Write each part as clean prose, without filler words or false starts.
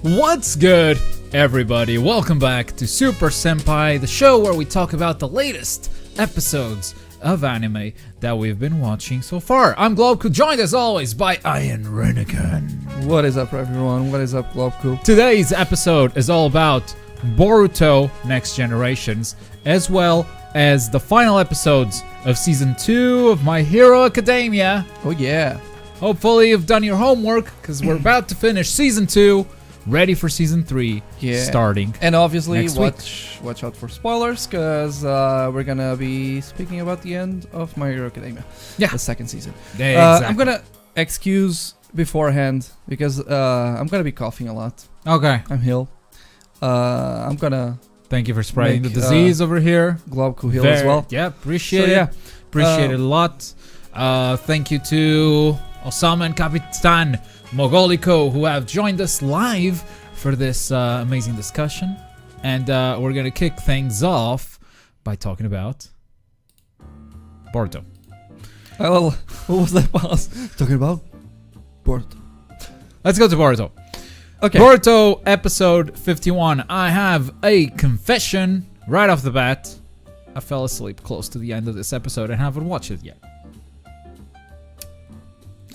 What's good, everybody? Welcome back to Super Senpai, the show where we talk about the latest episodes of anime that we've been watching so far. I'm Globku, joined as always by Eien Rinnegan. What is up, everyone? What is up, Globku? Today's episode is all about Boruto Next Generations, as well as the final episodes of Season 2 of My Hero Academia. Oh, yeah. Hopefully you've done your homework, because we're about to finish Season 2, ready for Season 3, starting. And obviously, next watch out for spoilers, because we're going to be speaking about the end of My Hero Academia. Yeah. The second season. Yeah, exactly. I'm going to excuse beforehand, because I'm going to be coughing a lot. Okay. I'm ill. I'm going to... Thank you for spreading the disease over here. Globku heal as well. Yeah, appreciate it. Appreciate it a lot. Thank you to Osama and Kapitan Mogoliko, who have joined us live for this amazing discussion. And we're going to kick things off by talking about Boruto. Well, what was that pause? Talking about Boruto. Let's go to Boruto. Okay. Boruto episode 51. I have a confession right off the bat. I fell asleep close to the end of this episode and haven't watched it yet.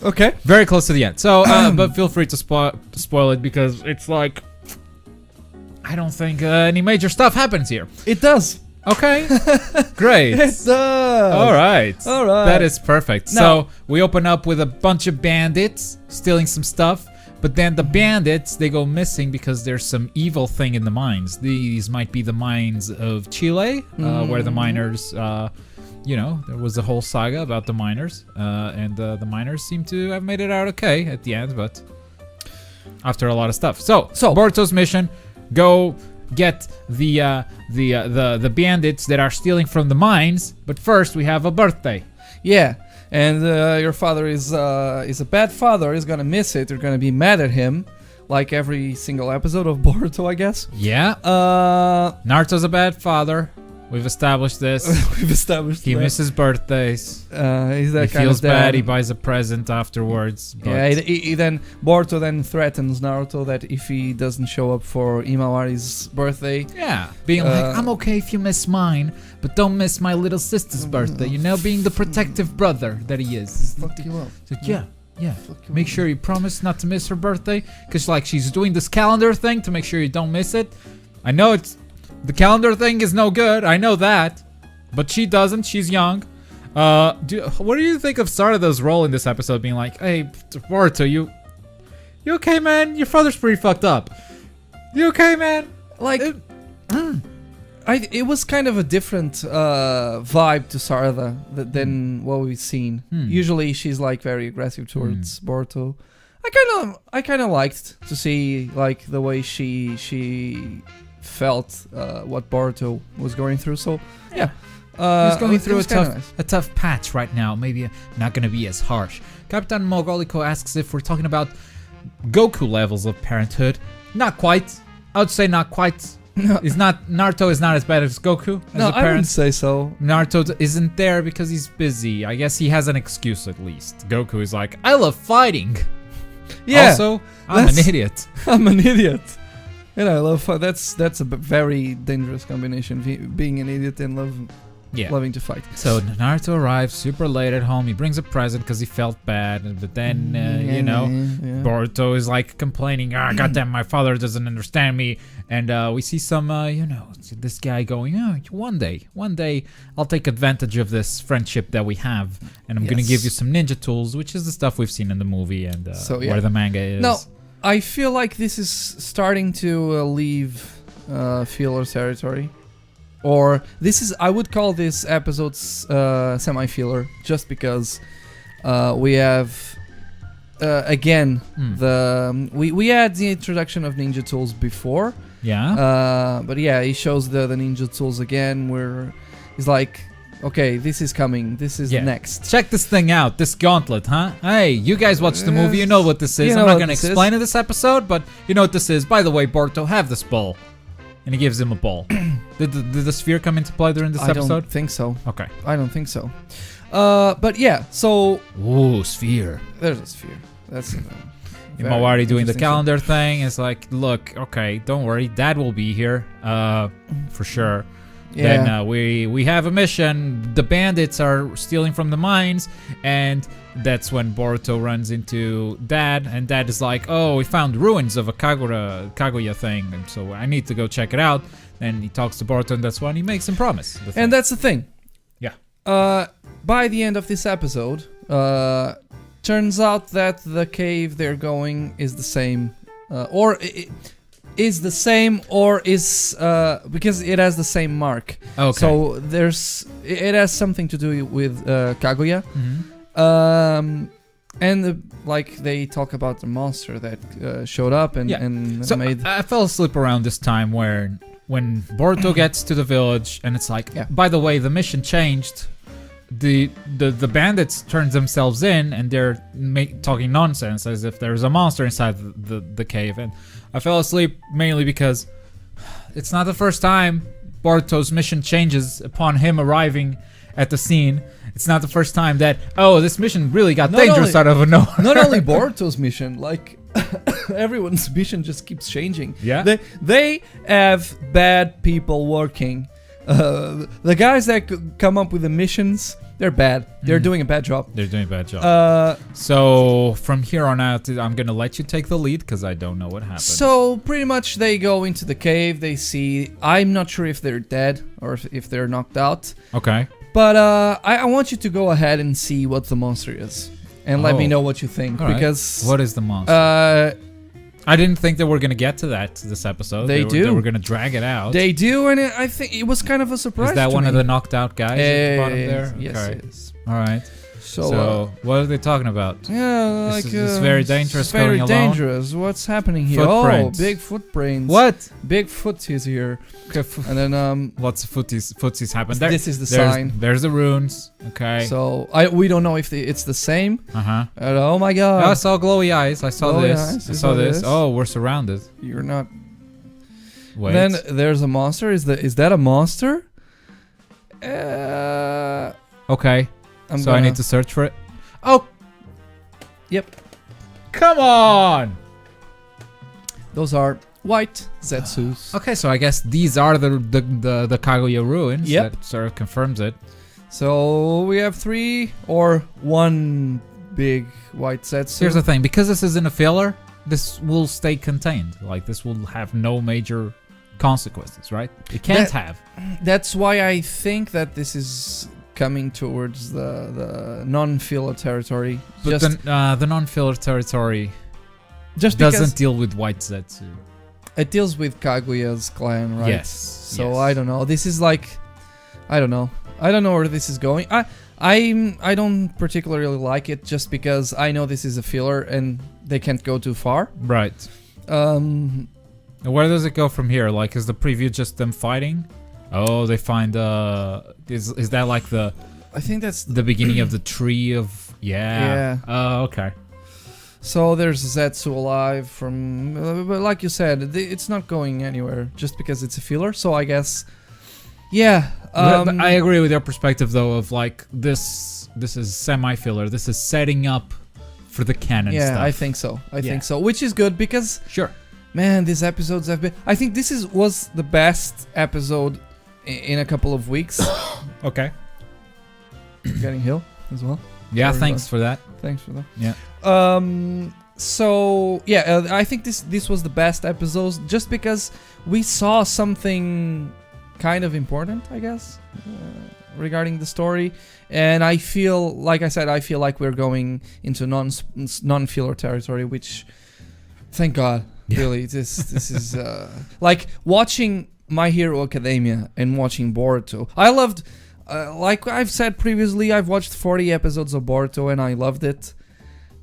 Okay. Very close to the end. So, but feel free to spoil it, because it's like, I don't think any major stuff happens here. It does. Okay. Great. It does. All right. All right. That is perfect. No. So we open up with a bunch of bandits stealing some stuff. But then the bandits, they go missing because there's some evil thing in the mines. These might be the mines of Chile, where the miners, there was a whole saga about the miners. And the miners seem to have made it out okay at the end, but after a lot of stuff. So Boruto's mission, go get the bandits that are stealing from the mines. But first, we have a birthday. Yeah. And your father is a bad father. He's gonna miss it. You're gonna be mad at him, like every single episode of Boruto, I guess. Yeah. Naruto's a bad father. We've established this. We've established. He misses birthdays. He's that he kind feels of dad. bad. He buys a present afterwards. But Yeah. He then Boruto then threatens Naruto that if he doesn't show up for Imawari's birthday, being like, I'm okay if you miss mine, but don't miss my little sister's birthday. You know, being the protective brother that he is. fuck you up. So, yeah. Make sure you promise not to miss her birthday, because like she's doing this calendar thing to make sure you don't miss it. I know the calendar thing is no good. I know that, but she doesn't. She's young. What do you think of Sarada's role in this episode? Being like, "Hey, Boruto, you okay, man? Your father's pretty fucked up. You okay, man?" Like, it was kind of a different vibe to Sarada than what we've seen. Usually, she's like very aggressive towards Boruto. I kind of liked to see like the way she felt what Boruto was going through. So yeah, he's going through nice. a tough patch right now. Maybe not going to be as harsh. Captain Mogoliko asks if we're talking about Goku levels of parenthood. Not quite. I would say not quite. No. Naruto is not as bad as Goku as a parent. I wouldn't say so. Naruto isn't there because he's busy. I guess he has an excuse at least. Goku is like, I love fighting. Yeah. Also, I'm an idiot. I'm an idiot. And I love fun. That's a very dangerous combination, being an idiot and loving to fight. So Naruto arrives super late at home. He brings a present because he felt bad, but then Boruto is like complaining, goddamn, my father doesn't understand me. And we see some this guy going, one day I'll take advantage of this friendship that we have, and I'm gonna give you some ninja tools, which is the stuff we've seen in the movie and where the manga is. No, I feel like this is starting to leave filler territory. Or I would call this episode semi-filler, just because we have, again, we had the introduction of ninja tools before. Yeah. But yeah, he shows the ninja tools again, where he's like, okay, this is coming. This is next. Check this thing out. This gauntlet, huh? Hey, you guys watched the movie. You know what this is. I'm not going to explain it this episode, but you know what this is. By the way, Boruto, have this ball. And he gives him a ball. Did the sphere come into play during this episode? I don't think so. Okay. I don't think so. But yeah, so... Ooh, sphere. There's a sphere. That's... Imawari doing the interesting calendar thing. It's like, look, okay, don't worry, Dad will be here, for sure. Yeah. Then we have a mission. The bandits are stealing from the mines, and that's when Boruto runs into Dad, and Dad is like, "Oh, we found ruins of a Kaguya thing, and so I need to go check it out." And he talks to Boruto, and that's when he makes him promise. And that's the thing. Yeah. By the end of this episode, turns out that the cave they're going is the same, is the same, or is because it has the same mark. Okay. So it has something to do with Kaguya. Mm-hmm. And like they talk about the monster that showed up and So made. I fell asleep around this time when Boruto gets to the village, and it's like, by the way, the mission changed. The bandits turned themselves in, and they're talking nonsense as if there's a monster inside the cave. And I fell asleep mainly because it's not the first time Boruto's mission changes upon him arriving at the scene. It's not the first time that, this mission really got dangerous out of nowhere. Not only Boruto's mission, like everyone's mission just keeps changing. Yeah. They have bad people working. The guys that come up with the missions, they're bad. They're doing a bad job. They're doing a bad job. So from here on out, I'm gonna let you take the lead because I don't know what happened. So pretty much they go into the cave. They see. I'm not sure if they're dead or if they're knocked out. Okay. But I want you to go ahead and see what the monster is, and let me know what you think. All right. Because what is the monster? I didn't think that we're gonna get to that this episode. They do. They were gonna drag it out. They do, and I think it was kind of a surprise. Is that to one me. of the knocked out guys at the bottom there? Yes, Okay. it is. All right. So what are they talking about? Yeah, This like is very dangerous. very going along. dangerous. What's happening here? Footprints. Oh, big footprints. What? Big foot is here. Okay, And then lots of footsies happen. this is the there's, sign. There's the runes. Okay. So we don't know if it's the same. Uh-huh. Oh my god. I saw glowy eyes. I saw Glowy this. eyes. I You saw saw this. this? Oh, we're surrounded. You're not. Wait. Then there's a monster. Is that a monster? Okay. I need to search for it. Oh. Yep. Come on. Those are white Zetsus. Okay, so I guess these are the Kaguya ruins. Yep. That sort of confirms it. So we have 3 or 1 big white Zetsu. Here's the thing, because this isn't a filler, this will stay contained. Like, this will have no major consequences, right? It can't have. That's why I think that this is coming towards the non-filler territory. But the non-filler territory just doesn't deal with white Zetsu. It deals with Kaguya's clan, right? Yes. So yes. I don't know. This is like, I don't know. I don't know where this is going. I don't particularly like it just because I know this is a filler and they can't go too far. Right. Where does it go from here? Like, is the preview just them fighting? Oh, they find is that like I think that's the beginning of the tree of Yeah. Oh, okay. So there's Zetsu alive from, but like you said, it's not going anywhere just because it's a filler. So I guess, yeah. But I agree with your perspective though of like this is semi-filler. This is setting up for the canon stuff. Yeah, I think so. I think so, which is good because sure. Man, these episodes have been. I think this was the best episode in a couple of weeks. Okay. Getting heal as well. Yeah, Very thanks well. for that. Thanks for that. Yeah. So yeah, I think this was the best episode just because we saw something kind of important, I guess, regarding the story, and I feel like we're going into non-filler territory, which, thank God, really, this is like watching My Hero Academia and watching Boruto. I loved. Like I've said previously, I've watched 40 episodes of Boruto and I loved it.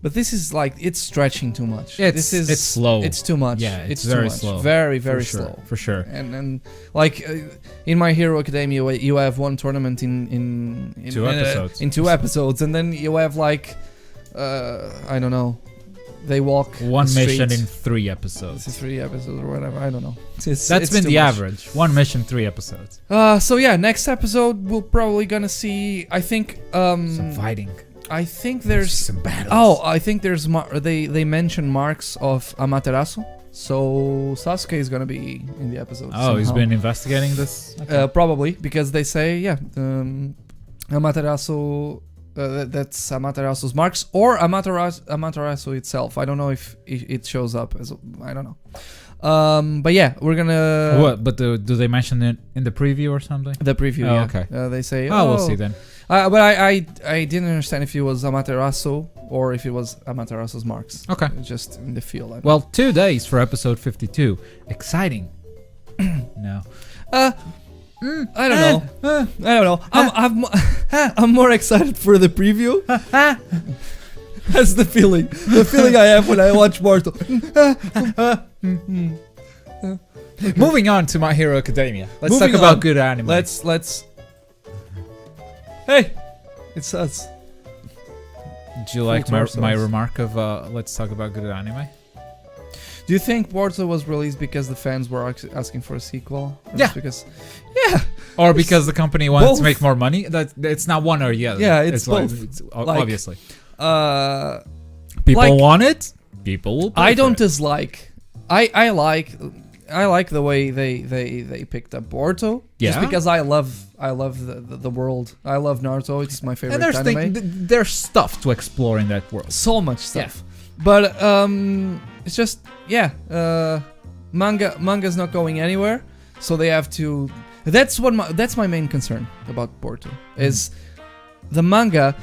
But this is like, it's stretching too much. It's slow. It's too much. Yeah, it's too very much. slow. Very, very for sure, slow. For sure. And like in My Hero Academia, you have one tournament in 2 episodes. In 2 episodes, and then you have like, I don't know. They walk one the mission streets. in 3 episodes. It's 3 episodes or whatever. I don't know. It's been too the much. average. 1 mission, 3 episodes. So yeah, next episode we're probably gonna see. I think some fighting. I think there's some battles. Oh, I think there's they mention marks of Amaterasu. So Sasuke is gonna be in the episode. Oh, he's somehow. been investigating this. Okay. Probably because they say Amaterasu. That's Amaterasu's marks or Amaterasu itself. I don't know if it shows up as I don't know. But yeah, we're gonna. What? But do they mention it in the preview or something? The preview. Oh, Yeah. okay. They say. Oh, we'll see then. But I didn't understand if it was Amaterasu or if it was Amaterasu's marks. Okay. Just in the field. Well, 2 days for episode 52. Exciting. No. I don't know. I don't know. I'm more excited for the preview. That's the feeling. The feeling I have when I watch Boruto. Moving on to My Hero Academia. Let's Moving talk about on. good anime. Let's. Hey, it's us. Do you like Full my torsos. remark of let's talk about good anime? Do you think Boruto was released because the fans were asking for a sequel? Or Yeah. just because. Yeah. Or because the company wanted both. to make more money? That it's not one or the other. Yeah, it's like- both. it's Like, obviously. People People want it. People will. Pay I for don't it. dislike. I like the way they picked up Boruto. Just Yeah? because I love the world. I love Naruto. It's my favorite And anime. there's stuff to explore in that world. So much stuff. But it's just manga's not going anywhere, so they have to. That's my main concern about Boruto is the manga.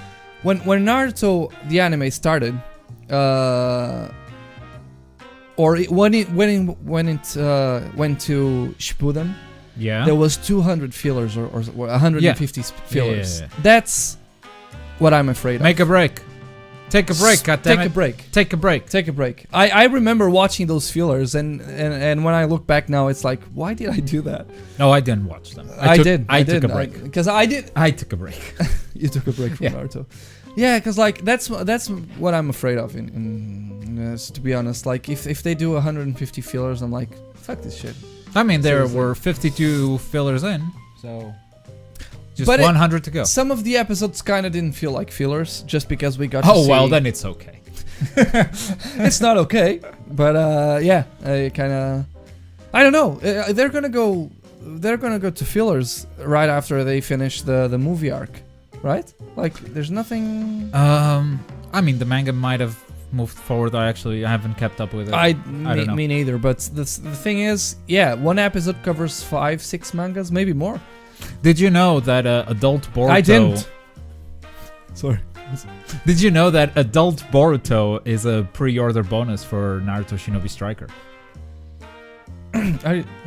When Naruto the anime started, when it went to Shippuden, Yeah. there was 200 fillers or 150 fillers. Yeah. That's what I'm afraid of. Make a break. Take a break. Take goddammit. a break. Take a break. Take a break. I remember watching those fillers, and when I look back now, it's like, why did I do that? No, I didn't watch them. I did. I took a break. Because I did. I took a break. You took a break from Yeah. Naruto. Yeah, because like that's what I'm afraid of. To be honest, like if they do 150 fillers, I'm like, fuck this shit. I mean, there Seriously. were 52 fillers in, so just But 100 to go. Some of the episodes kind of didn't feel like fillers, just because we got. to Oh see well, then it's okay. it's not okay, but yeah, I kind of. I don't know. They're gonna go to fillers right after they finish the movie arc, right? Like, there's nothing. I mean, the manga might have moved forward. I haven't kept up with it. I don't know. Me neither. But the thing is, yeah, one episode covers 5-6 mangas, maybe more. Did you know that adult Boruto? I didn't. Sorry. Did you know that adult Boruto is a pre-order bonus for Naruto Shinobi Striker?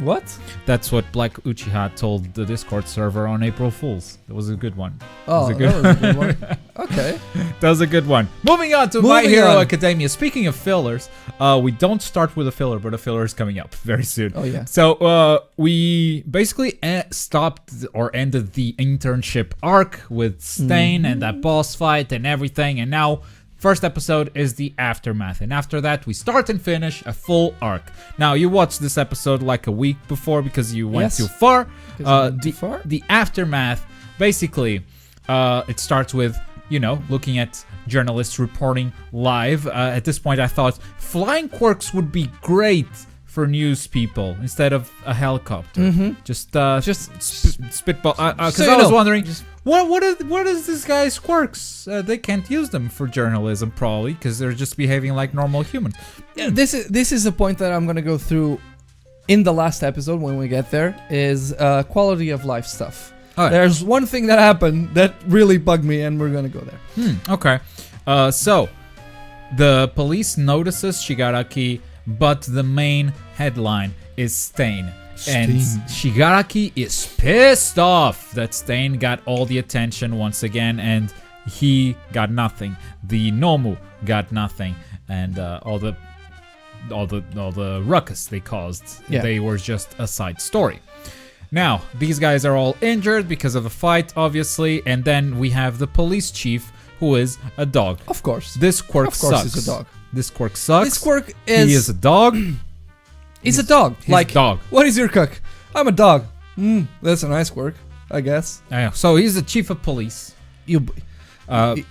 What? That's what Black Uchiha told the Discord server on April Fools. That was a good one. Oh, was a that was a good one. Okay. That was a good one. Moving on to My Moving Hero on. Academia. Speaking of fillers, we don't start with a filler, but a filler is coming up very soon. Oh yeah. So we basically stopped or ended the internship arc with Stain and that boss fight and everything, and now first episode is the aftermath, and after that we start and finish a full arc. Now you watched this episode like a week before because you went Yes. too far. Too far? The aftermath, basically, it starts with, looking at journalists reporting live. At this point I thought flying quirks would be great for news people instead of a helicopter. Just spitball. Because So I was you know, wondering, what is this guy's quirks? They can't use them for journalism probably because they're just behaving like normal humans. This is a point that I'm gonna go through in the last episode when we get there. Is quality of life stuff. Oh, yeah. There's one thing that happened that really bugged me, and we're gonna go there. Okay. So the police notices Shigaraki, but the main headline is Stain. And Shigaraki is pissed off that Stain got all the attention once again, and he got nothing. The Nomu got nothing, and all the ruckus they caused, they were just a side story. Now these guys are all injured because of the fight, obviously, and then we have the police chief, who is a dog. Of course. This quirk Of course, sucks. he's a dog. This quirk sucks. This quirk He is a dog. He's a dog. He's Like, a dog. what is your cook? I'm a dog. That's a nice quirk, I guess. So he's the chief of police.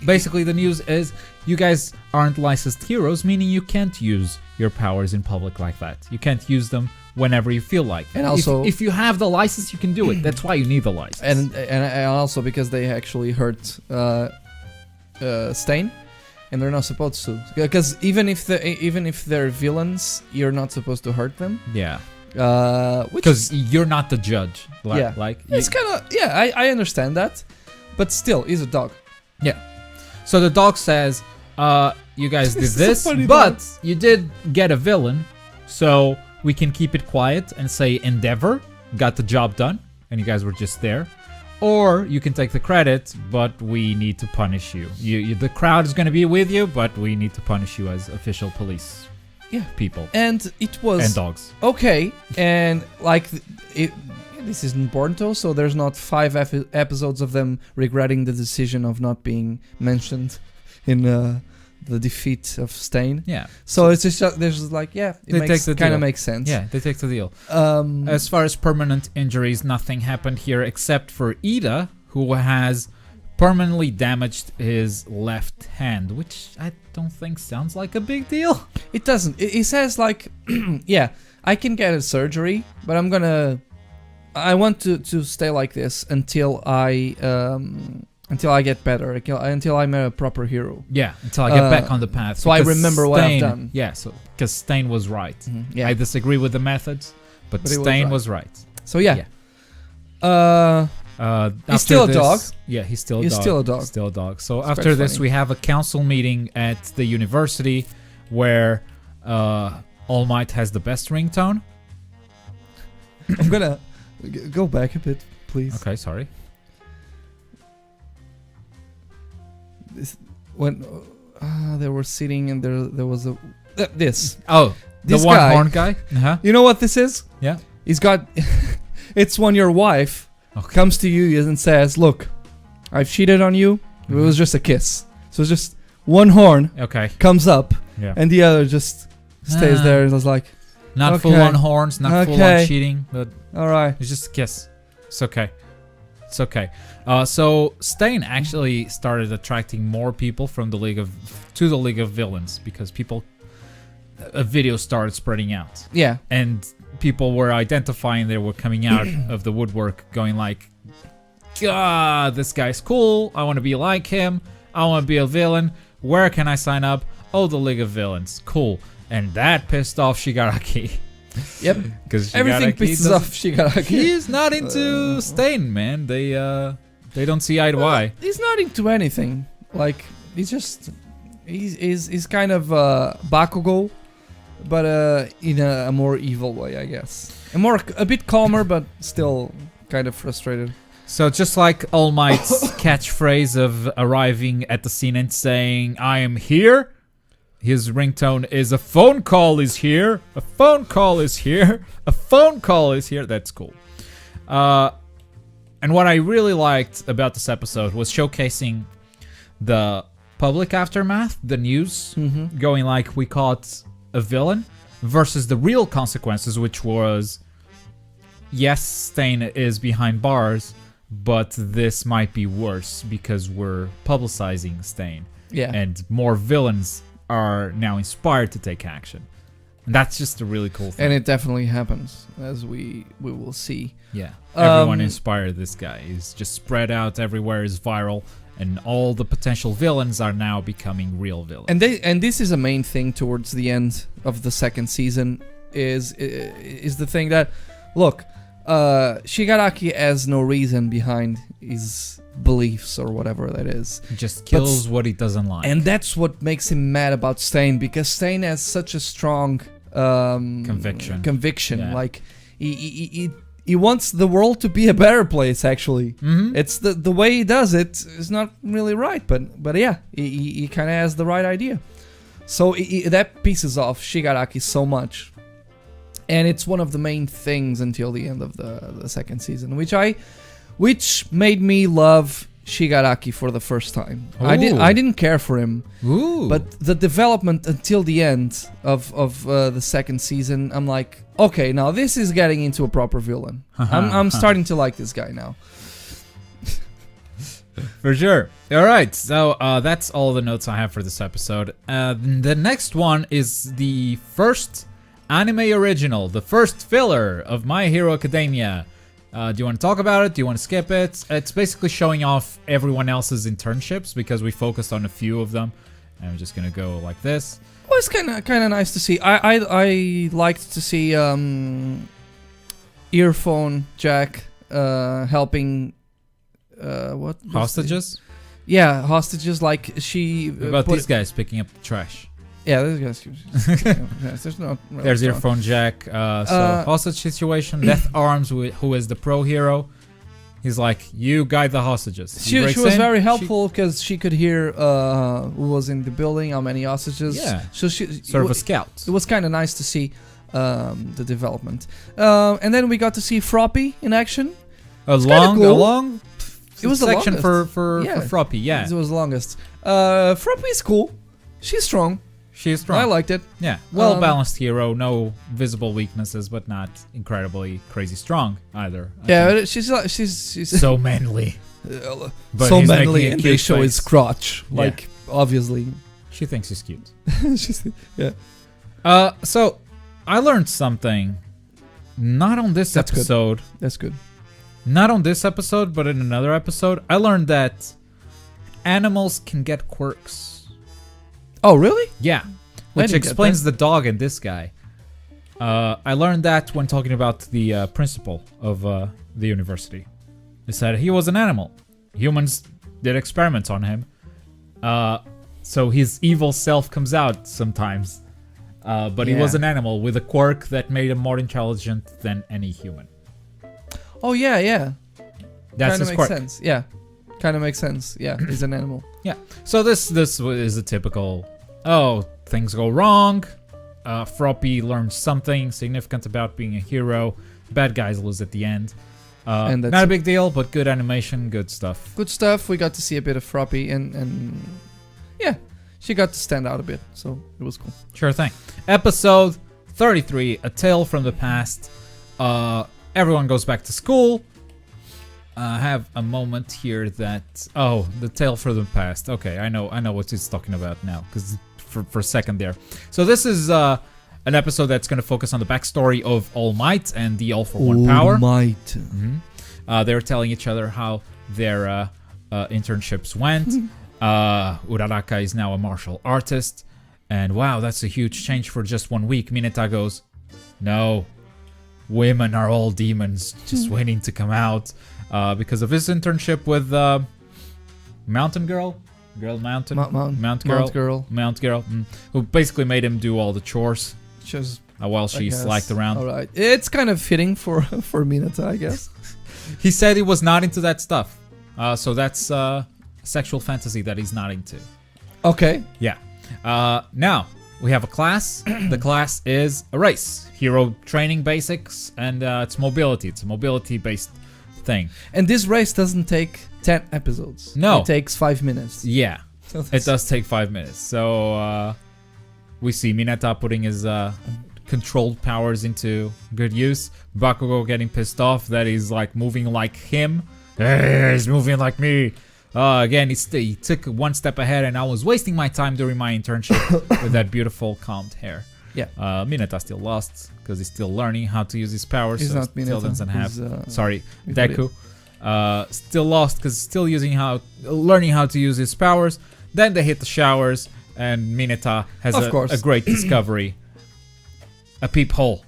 Basically, the news is you guys aren't licensed heroes, meaning you can't use your powers in public like that. You can't use them whenever you feel like. And also, if you have the license, you can do it. That's why you need the license. And also because they actually hurt Stain, and they're not supposed to. Because even if they're villains, you're not supposed to hurt them. Yeah. Which Because you're not the judge. Yeah. It's kind of I understand that, but still, he's a dog. Yeah. So the dog says, you guys did This is this, so funny, but dog. you did get a villain, so we can keep it quiet and say Endeavor got the job done, and you guys were just there. Or you can take the credit, but we need to punish you. The crowd is going to be with you, but we need to punish you as official police people. And it was And dogs. okay, and like this is in Boruto, so there's not 5 episodes of them regretting the decision of not being mentioned in the defeat of Stain. Yeah. So it's just there's like it They take the kind deal. of makes sense. Yeah, they take the deal. Um, As far as permanent injuries, nothing happened here except for Ida, who has permanently damaged his left hand, which I don't think sounds like a big deal. it doesn't. It says like, yeah, I can get a surgery, but I want to stay like this until I get better, until I'm a proper hero. Yeah, until I get back on the path. So I Because remember what I've done. Yeah, so because Stain was right. Yeah. I disagree with the methods, but But he was Stain right. was right. So yeah. He's After still a this- dog. Yeah, he's still a He's dog. still a dog. Still a dog. So It's after quite this, funny. we have a council meeting at the university where All Might has the best ringtone. I'm gonna go back a bit, please. Okay, sorry. When they were sitting and there was this. Oh, This the one guy- horn guy? Uh-huh. You know what this is? Yeah. He's got. It's when your wife Okay. comes to you and says, "Look, I've cheated on you. It was just a kiss." So it's just one horn Okay. comes up Yeah. and the other just stays Ah. there and was like, Not Okay. full on horns, not full on Okay. cheating, but "All right." it's just a kiss. It's okay. It's okay. So Stain actually started attracting more people from the League of Villains because a video started spreading out, Yeah. and people were identifying. They were coming out of the woodwork, going like, "God, this guy's cool. I want to be like him. I want to be a villain. Where can I sign up? Oh, the League of Villains. Cool." And that pissed off Shigaraki. Yep. Because Everything pisses off Shigaraki. He's not into Stain, man. They don't see eye to eye. He's not into anything. Like he's kind of Bakugo, but in a more evil way, I guess. A bit calmer, but still kind of frustrated. So just like All Might's catchphrase of arriving at the scene and saying, "I am here," his ringtone is, "A phone call is here. A phone call is here. A phone call is here." That's cool. And what I really liked about this episode was showcasing the public aftermath, the news, going like, we caught a villain, versus the real consequences, which was, yes, Stain is behind bars, but this might be worse because we're publicizing Stain. Yeah. And more villains are now inspired to take action. And that's just a really cool thing. And it definitely happens, as we will see. Yeah. Everyone Um, inspired this guy. He's just spread out everywhere, is viral, and all the potential villains are now becoming real villains. And this is a main thing towards the end of the second season is the thing that, look, Shigaraki has no reason behind his beliefs or whatever that is. He just kills what he doesn't like. And that's what makes him mad about Stain, because Stain has such a strong conviction. Yeah. Like he wants the world to be a better place. Actually, it's the way he does it is not really right, but yeah, he kind of has the right idea. So that pisses off Shigaraki so much, and it's one of the main things until the end of the second season, which made me love Shigaraki for the first time. I didn't care for him. Ooh. But the development until the end of the second season, I'm like, okay, now this is getting into a proper villain. I'm starting to like this guy now. For sure. All right, so that's all the notes I have for this episode. The next one is the first anime original, the first filler of My Hero Academia. Do you want to talk about it? Do you want to skip it? It's basically showing off everyone else's internships because we focused on a few of them. And I'm just gonna go like this. Well, it's kind of nice to see. I liked to see earphone Jack helping what Hostages? Yeah, hostages. Like she What about these guys picking up the trash? Yeah, these guys. There's no. There's Earphone Jack. So hostage situation. Death Arms, who is the pro hero. He's like, you guide the hostages. She was very helpful because she could hear who was in the building, how many hostages. Yeah. So she Sort of a scout. It was kind of nice to see the development. And then we got to see Froppy in action. A long It was the section longest. for Froppy, yeah. It was the longest. Froppy is cool. She's strong. She's strong. I liked it. Yeah, well-balanced hero, no visible weaknesses, but not incredibly crazy strong either. She's so manly. But so he's manly, making a and cute they show his face. crotch. Yeah. Like, obviously. She thinks he's cute. Yeah. So I learned something. Not on this That's good. episode. That's good. Not on this episode, but in another episode. I learned that animals can get quirks. Oh, really? Yeah. I Which didn't get explains the dog in this guy. I learned that when talking about the principal of the university. He said he was an animal. Humans did experiments on him. So his evil self comes out sometimes. But he was an animal with a quirk that made him more intelligent than any human. Oh, yeah. That's Kinda his makes quirk. sense. Yeah. Kind of makes sense. Yeah, he's an animal. Yeah. So this is a typical, things go wrong. Froppy learns something significant about being a hero. Bad guys lose at the end. And that's not a big deal, but good animation, good stuff. Good stuff. We got to see a bit of Froppy, and yeah, she got to stand out a bit, so it was cool. Sure thing. Episode 33, A Tale from the Past. Everyone goes back to school. Have a moment here that the tale from the past. Okay, I know what he's talking about now because for a second there. So this is an episode that's going to focus on the backstory of All Might and the All for One Power. All Might. Mm-hmm. They're telling each other how their internships went. Uraraka is now a martial artist, and wow, that's a huge change for just 1 week. Mineta goes, no, women are all demons just waiting to come out. Because of his internship with Mountain Girl, Mount Girl, who basically made him do all the chores while she slacked around. All right, it's kind of fitting for Mineta, I guess. He said he was not into that stuff, so that's a sexual fantasy that he's not into. Okay. Yeah. Now we have a class. The class is a race, hero training basics, and it's mobility. It's a mobility-based thing. And this race doesn't take 10 episodes. No. It takes 5 minutes. Yeah. It does take 5 minutes. So we see Mineta putting his controlled powers into good use. Bakugo getting pissed off that he's like moving like him. Hey, he's moving like me. Again, he took one step ahead, and I was wasting my time during my internship with that beautiful combed hair. Yeah. Mineta still lost because he's still learning how to use his powers. He's so not Mineta. Still doesn't have. Sorry, Midoriya. Deku. Still lost because still learning how to use his powers. Then they hit the showers, and Mineta has a great discovery. A peephole.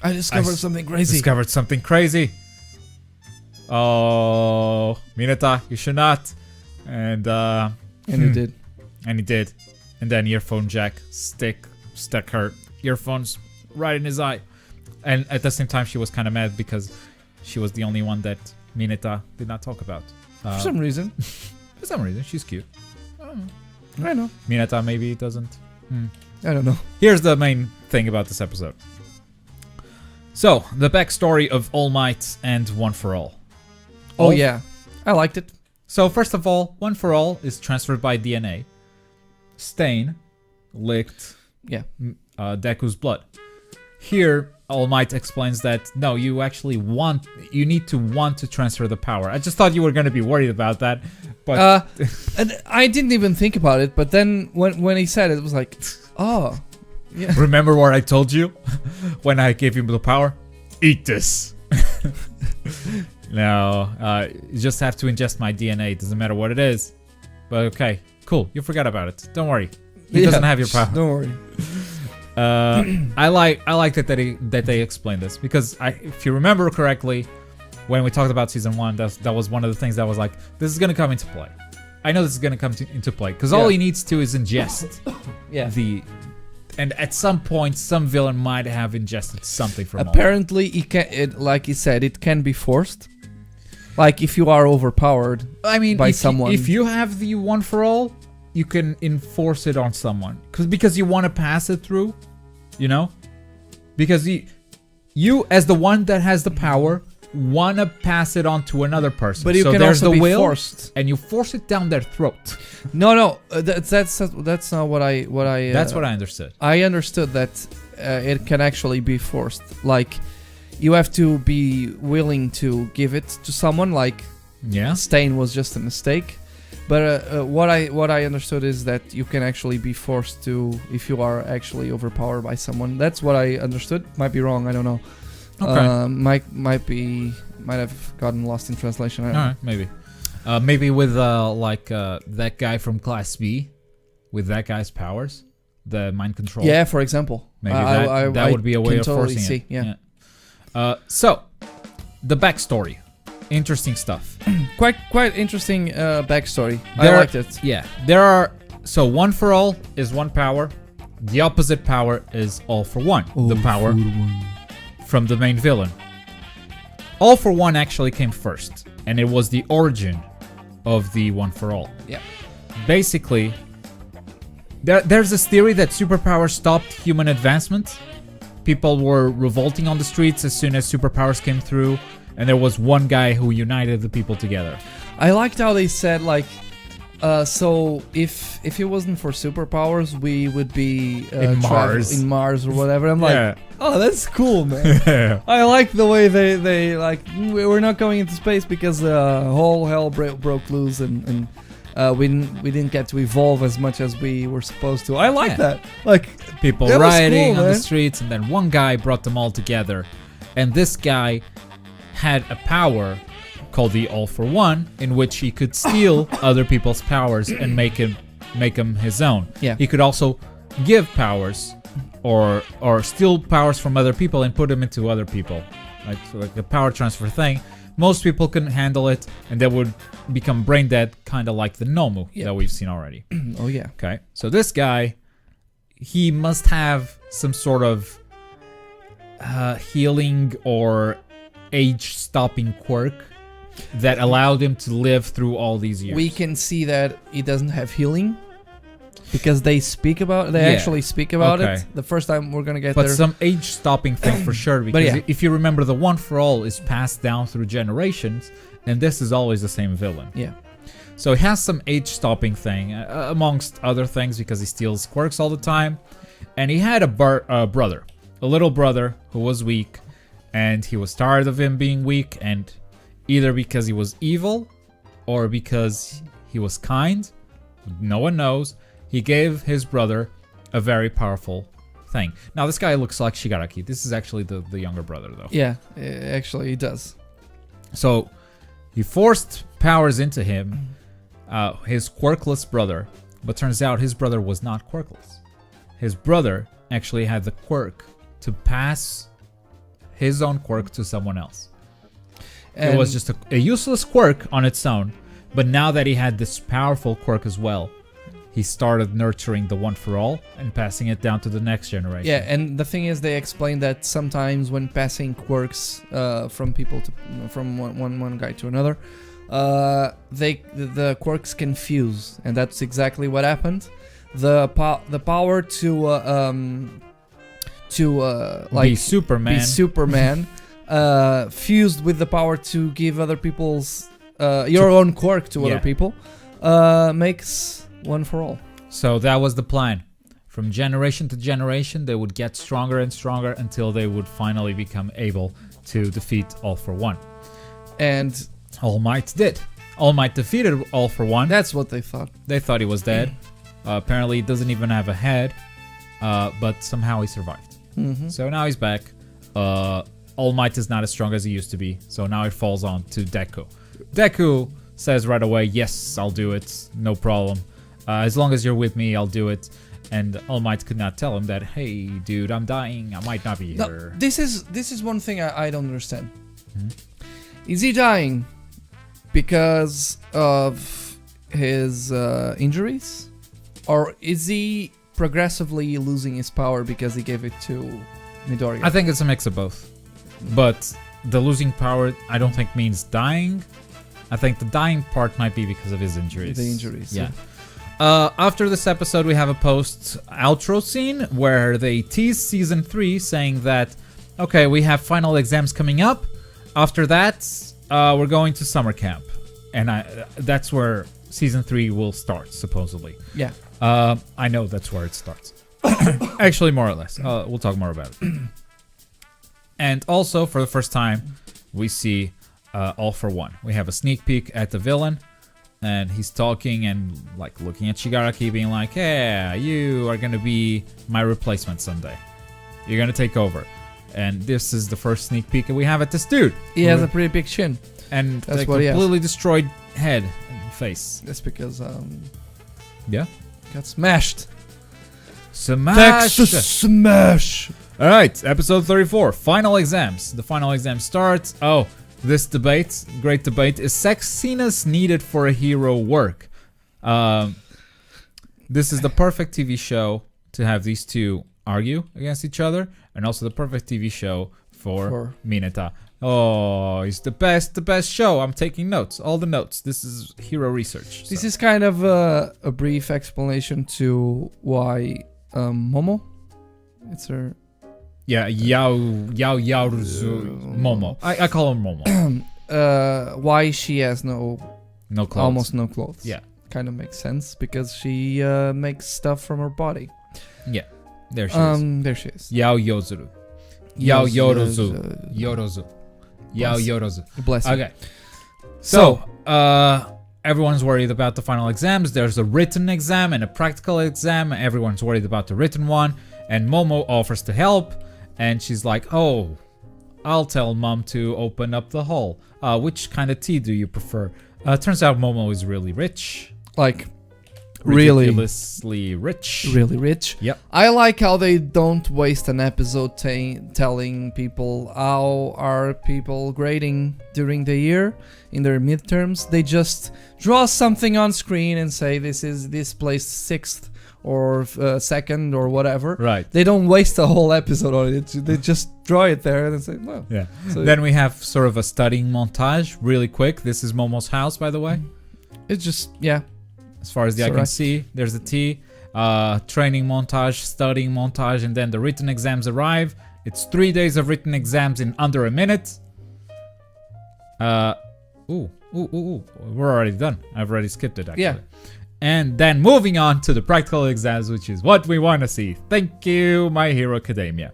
I discovered something crazy. Discovered something crazy. Oh, Mineta, you should not. And he did. And he did. And then Earphone Jack stuck her earphones right in his eye. And at the same time, she was kind of mad because she was the only one that Mineta did not talk about. For some reason. For some reason, she's cute. I know. Mineta maybe doesn't. I don't know. Here's the main thing about this episode. So, the backstory of All Might and One for All. Oh, yeah. I liked it. So, first of all, One for All is transferred by DNA. Stain licked Deku's blood. Here, All Might explains that, no, you actually you need to want to transfer the power. I just thought you were going to be worried about that, But and I didn't even think about it, but then when he said it, it was like, oh, yeah. remember what I told you when I gave him the power? Eat this. No, you just have to ingest my DNA. It doesn't matter what it is. But okay, cool. You forgot about it. Don't worry. He doesn't have your power. Don't worry. I like that they explained this because if you remember correctly, when we talked about season 1, that was one of the things that was like, this is gonna come into play. I know this is gonna come into play because all he needs to is ingest and at some point some villain might have ingested something from apparently like he said, it can be forced. Like if you are overpowered by someone. If you have the one for all, you can enforce it on someone because you want to pass it through, you know? Because you as the one that has the power want to pass it on to another person. But you so can there's also the be will, forced. and you force it down their throat. No, that's not what I. That's what I understood. I understood that it can actually be forced. Like you have to be willing to give it to someone. Like Stain was just a mistake. But what I understood is that you can actually be forced to if you are actually overpowered by someone. That's what I understood. Might be wrong. I don't know. Okay. Might have gotten lost in translation. I don't know. Alright, maybe. Maybe with that guy from Class B, with that guy's powers, the mind control. Yeah, for example. Maybe that would be a way of totally forcing it. Yeah. So, the backstory. Interesting stuff. Quite interesting backstory. I liked it. Yeah. There are... So, one for all is one power. The opposite power is all for one. The power from the main villain. All for one actually came first. And it was the origin of the one for all. Yeah. Basically, there's this theory that superpowers stopped human advancement. People were revolting on the streets as soon as superpowers came through. And there was one guy who united the people together. I liked how they said, like, so if it wasn't for superpowers, we would be in Mars or whatever. I'm like, oh, that's cool, man. I like the way they like, we're not going into space because whole hell broke loose and we didn't get to evolve as much as we were supposed to. I like that. Like people rioting on the streets, and then one guy brought them all together, and this guy had a power called the All for One, in which he could steal other people's powers and make them his own. Yeah. He could also give powers or steal powers from other people and put them into other people, like a power transfer thing. Most people couldn't handle it, and they would become brain dead, kind of like the Nomu that we've seen already. Oh yeah. Okay. So this guy, he must have some sort of healing or age-stopping quirk that allowed him to live through all these years. We can see that he doesn't have healing because they actually speak about it. The first time we're gonna get there. But some age-stopping thing for sure, because if you remember, the one for all is passed down through generations, and this is always the same villain. Yeah. So he has some age-stopping thing, amongst other things, because he steals quirks all the time. And he had a brother, a little brother who was weak, and he was tired of him being weak, and either because he was evil or because he was kind, no one knows, he gave his brother a very powerful thing. Now this guy looks like Shigaraki. This is actually the younger brother though. Yeah, actually he does. So he forced powers into him, his quirkless brother, but turns out his brother was not quirkless. His brother actually had the quirk to pass his own quirk to someone else. And it was just a useless quirk on its own, but now that he had this powerful quirk as well, he started nurturing the one for all and passing it down to the next generation. Yeah, and the thing is, they explain that sometimes when passing quirks from one guy to another, the quirks can fuse, and that's exactly what happened. The power to be Superman, fused with the power to give other people's your own quirk to other people, makes one for all. So that was the plan. From generation to generation, they would get stronger and stronger until they would finally become able to defeat All for One. And All Might did. All Might defeated All for One. That's what they thought. They thought he was dead. Apparently, he doesn't even have a head, but somehow he survived. So now he's back. All Might is not as strong as he used to be, so now it falls on to Deku. Deku says right away, yes, I'll do it, no problem. As long as you're with me, I'll do it. And All Might could not tell him that, hey, dude, I'm dying, I might not be here. This is one thing I don't understand. Is he dying because of his injuries? Or is he progressively losing his power because he gave it to Midoriya? I think it's a mix of both. But the losing power, I don't think means dying. I think the dying part might be because of his injuries. The injuries, yeah. After this episode, we have a post-outro scene where they tease Season 3, saying that, okay, we have final exams coming up. After that, we're going to summer camp. And that's where Season 3 will start, supposedly. Yeah. I know that's where it starts. Actually, more or less. We'll talk more about it. And also, for the first time, we see All for One. We have a sneak peek at the villain. And he's talking and like looking at Shigaraki, being like, yeah, you are going to be my replacement someday. You're going to take over. And this is the first sneak peek that we have at this dude. He has a pretty big chin. And a completely destroyed head and face. That's because, yeah? got smashed. Smash! Smash! Alright, episode 34, final exams. The final exam starts. Oh, this debate, great debate. Is sexiness needed for a hero work? This is the perfect TV show to have these two argue against each other, and also the perfect TV show for Mineta. Oh, it's the best show. I'm taking notes, all the notes. This is hero research. This is kind of a brief explanation to why Momo. It's her. Yeah, Momo. I call her Momo. Why she has no clothes. Almost no clothes. Yeah. Kind of makes sense because she makes stuff from her body. Yeah. There she is. There she is. Yao Yozuru. Yao Yorozu. Yorozu. Yao Yorozu. Bless you. Okay. So, everyone's worried about the final exams. There's a written exam and a practical exam. Everyone's worried about the written one. And Momo offers to help. And she's like, oh, I'll tell Mom to open up the hall. Which kind of tea do you prefer? Turns out Momo is really rich. Like, ridiculously rich. Really rich. Yep. I like how they don't waste an episode telling people how are people grading during the year in their midterms. They just draw something on screen and say this placed 6th or 2nd or whatever. Right. They don't waste a whole episode on it. They just draw it there and say, well. Yeah. So then we have sort of a studying montage, really quick. This is Momo's house, by the way. It's just, yeah. As far as the eye can see, there's the T. Training montage, studying montage, and then the written exams arrive. It's 3 days of written exams in under a minute. We're already done. I've already skipped it, actually. Yeah. And then moving on to the practical exams, which is what we want to see. Thank you, My Hero Academia.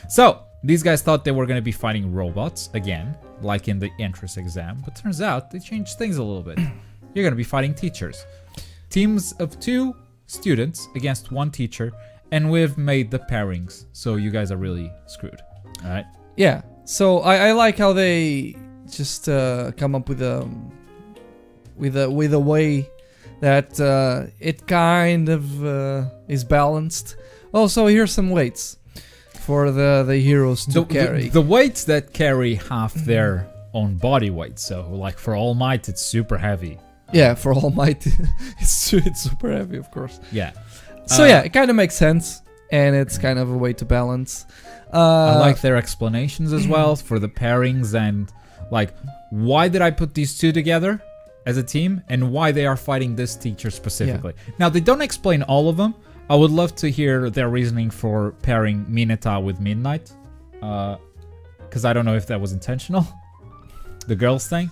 So, these guys thought they were going to be fighting robots again, like in the entrance exam. But turns out they changed things a little bit. You're going to be fighting teachers. Teams of 2 students against 1 teacher. And we've made the pairings. So you guys are really screwed. Alright? Yeah. So I like how they just come up with a way that it kind of is balanced. Oh, so here's some weights for the heroes to carry. The weights that carry half their own body weight. So, like for All Might, it's super heavy. Yeah, for All Might, it's super heavy, of course. Yeah. So yeah, it kind of makes sense, and it's kind of a way to balance. I like their explanations as well for the pairings and like why did I put these 2 together as a team and why they are fighting this teacher specifically. Yeah. Now, they don't explain all of them. I would love to hear their reasoning for pairing Mineta with Midnight. Because I don't know if that was intentional. The girls thing.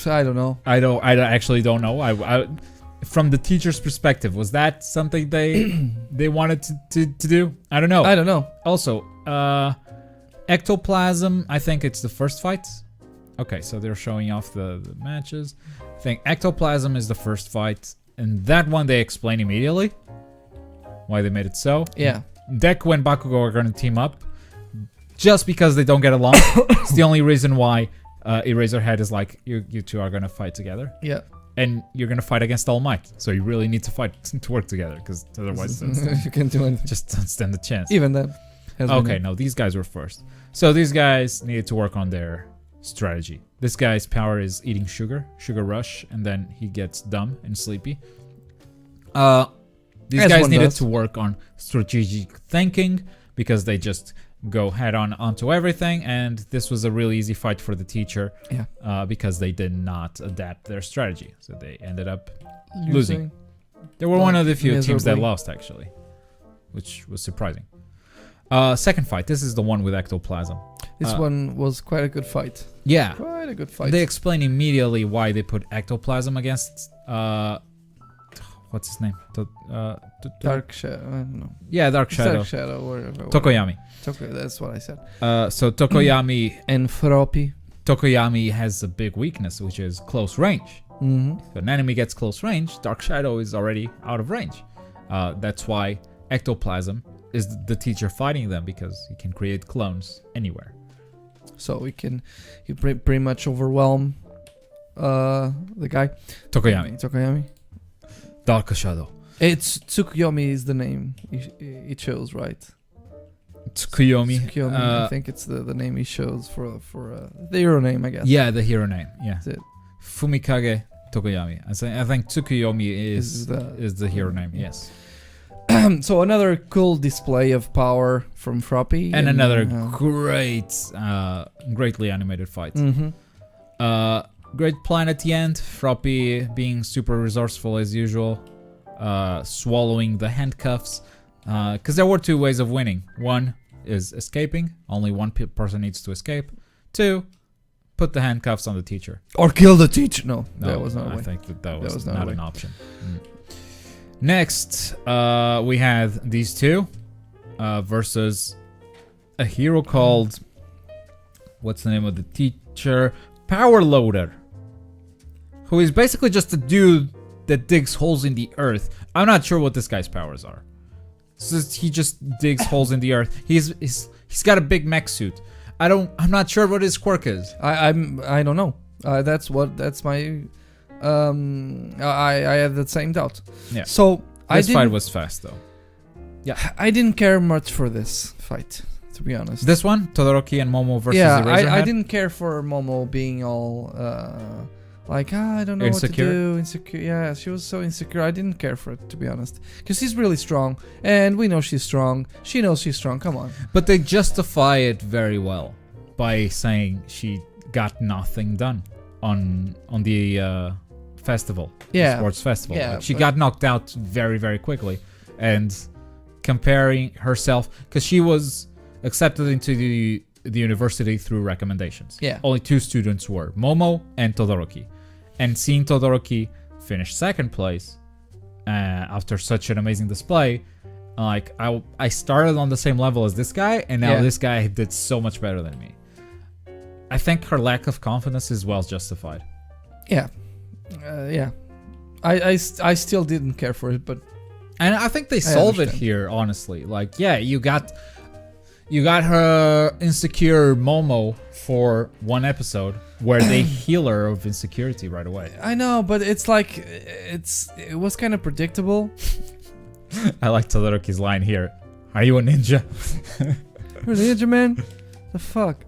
I don't know. I actually don't know. I from the teacher's perspective, was that something they wanted to do? I don't know. I don't know. Also, ectoplasm, I think it's the first fight. Okay, so they're showing off the matches. I think ectoplasm is the first fight, and that one they explain immediately why they made it so. Yeah. Deku and Bakugo are going to team up just because they don't get along. It's the only reason why Eraserhead is like, you two are going to fight together. Yeah. And you're going to fight against All Might. So you really need to fight to work together, because otherwise you can't do anything. just don't stand a chance. Even then. Okay, no, these guys were first. So these guys needed to work on their strategy. This guy's power is eating sugar rush, and then he gets dumb and sleepy. These As guys one needed does. to work on strategic thinking, because they just go head on onto everything, and this was a really easy fight for the teacher. Yeah. Because they did not adapt their strategy, so they ended up losing. They were one of the few teams that miserably. lost, actually, which was surprising. Second fight. This is the one with ectoplasm. This one was quite a good fight. Yeah. Quite a good fight. They explain immediately why they put ectoplasm against what's his name? Dark Shadow. I don't know. Yeah, Dark It's Shadow. Dark Shadow. Whatever. Tokoyami. That's what I said. So Tokoyami And Froppy. has a big weakness, which is close range. Mm-hmm. If an enemy gets close range, Dark Shadow is already out of range. That's why ectoplasm is the teacher fighting them, because he can create clones anywhere. So you pretty much overwhelm the guy. Tokoyami. Dark Shadow. It's Tsukuyomi is the name he chose, right? Tsukuyomi. Tsukuyomi. I think it's the name he chose for the hero name, I guess. Yeah, the hero name. Yeah. That's it. Fumikage Tokoyami. I think Tsukuyomi is the hero name. Yeah. Yes. So another cool display of power from Froppy. And another greatly animated fight. Mm-hmm. Great plan at the end. Froppy being super resourceful as usual. Swallowing the handcuffs. Because there were two ways of winning. One is escaping. Only one person needs to escape. Two, put the handcuffs on the teacher. Or kill the teacher. No, No, that was not a I way. think that was not a not way. an option. Next, we had these two versus a hero called, what's the name of the teacher? Power Loader, who is basically just a dude that digs holes in the earth. I'm not sure what this guy's powers are. So he just digs holes in the earth. He's got a big mech suit. I'm not sure what his quirk is. I don't know. That's my I had the same doubt. Yeah. So This fight was fast though. I didn't care much for this fight, to be honest. This one, Todoroki and Momo versus I Eraserhead. didn't care for Momo being all like, I don't know Insecure? what to do. Insecure. Yeah, she was so insecure. I didn't care for it, to be honest. Because she's really strong. And we know she's strong. She knows she's strong. Come on. But they justify it very well by saying she got nothing done on the festival. Yeah. The sports festival. Yeah, Like, she but- got knocked out very, very quickly. And comparing herself, because she was accepted into the university through recommendations. Yeah. Only two students were, Momo and Todoroki. And seeing Todoroki finish second place after such an amazing display, like I started on the same level as this guy, and now this guy did so much better than me. I think her lack of confidence is well justified. Yeah. Yeah. I still didn't care for it, but And I think they solve it understand. here, honestly. Like, yeah, you got her insecure Momo for one episode where they heal her of insecurity right away. I know, but it's like it was kind of predictable. I like Todoroki's line here. Are you a ninja? You're the ninja man. The fuck.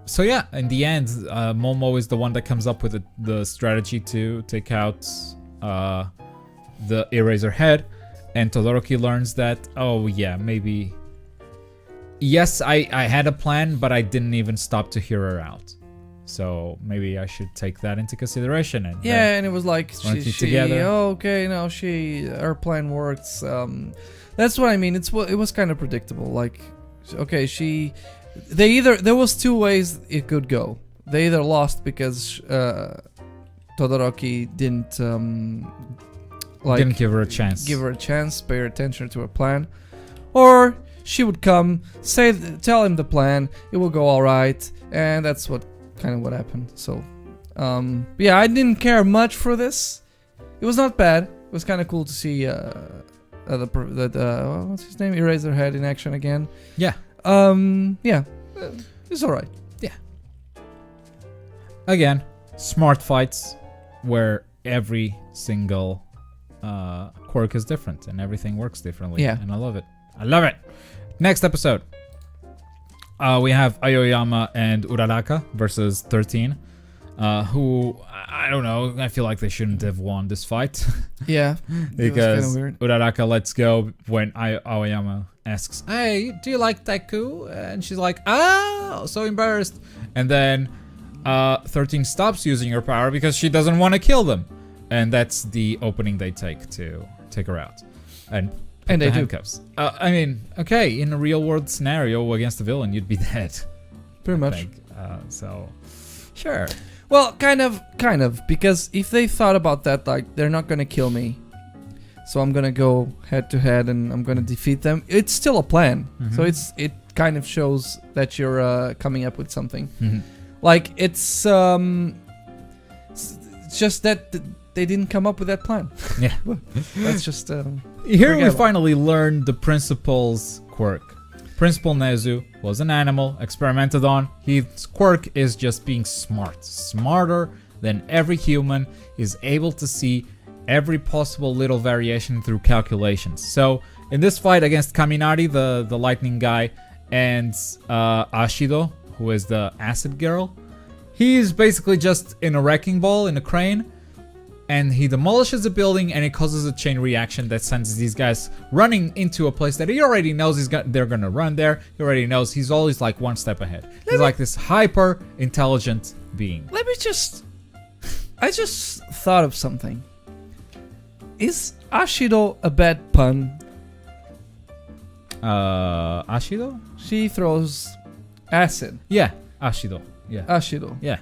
So yeah, in the end, Momo is the one that comes up with the strategy to take out the Eraserhead, and Todoroki learns that, oh yeah, maybe... Yes, I had a plan, but I didn't even stop to hear her out. So maybe I should take that into consideration. And Yeah, and it was like Weren't you she together? oh, okay, no, her plan works. That's what I mean. It was kind of predictable. Like, okay, there was two ways it could go. They either lost because Todoroki didn't didn't give her a chance. pay her attention to her plan, or she would come, tell him the plan. It will go all right, and that's what happened. So, yeah, I didn't care much for this. It was not bad. It was kind of cool to see what's his name, Eraserhead in action again. Yeah. Yeah, it's all right. Yeah. Again, smart fights where every single quirk is different and everything works differently. Yeah. And I love it. I love it. Next episode. We have Aoyama and Uraraka versus 13. Who, I don't know, I feel like they shouldn't have won this fight. Yeah. Because weird. Uraraka lets go when Aoyama asks, "Hey, do you like Deku?" And she's like, "Ah," so embarrassed. And then 13 stops using her power because she doesn't want to kill them. And that's the opening they take to take her out. And they do. handcuffs. I mean, okay, in a real world scenario against a villain, you'd be dead. Pretty much. I think. So, sure. Well, kind of, because if they thought about that, like, they're not gonna kill me, so I'm gonna go head to head and I'm gonna defeat them. It's still a plan, so it kind of shows that you're coming up with something. Like it's just that they didn't come up with that plan. Yeah, that's just here we finally learned the principal's quirk. Principal Nezu was an animal experimented on. His quirk is just being smart. Smarter than every human, is able to see every possible little variation through calculations. So in this fight against Kaminari, the lightning guy, and Ashido, who is the acid girl, he's basically just in a wrecking ball in a crane. And he demolishes a building, and it causes a chain reaction that sends these guys running into a place that he already knows they're gonna run there. He already knows he's always like one step ahead. He's like this hyper intelligent being. I just thought of something. Is Ashido a bad pun? Ashido? She throws acid. Yeah, Ashido. Yeah. Ashido. Yeah.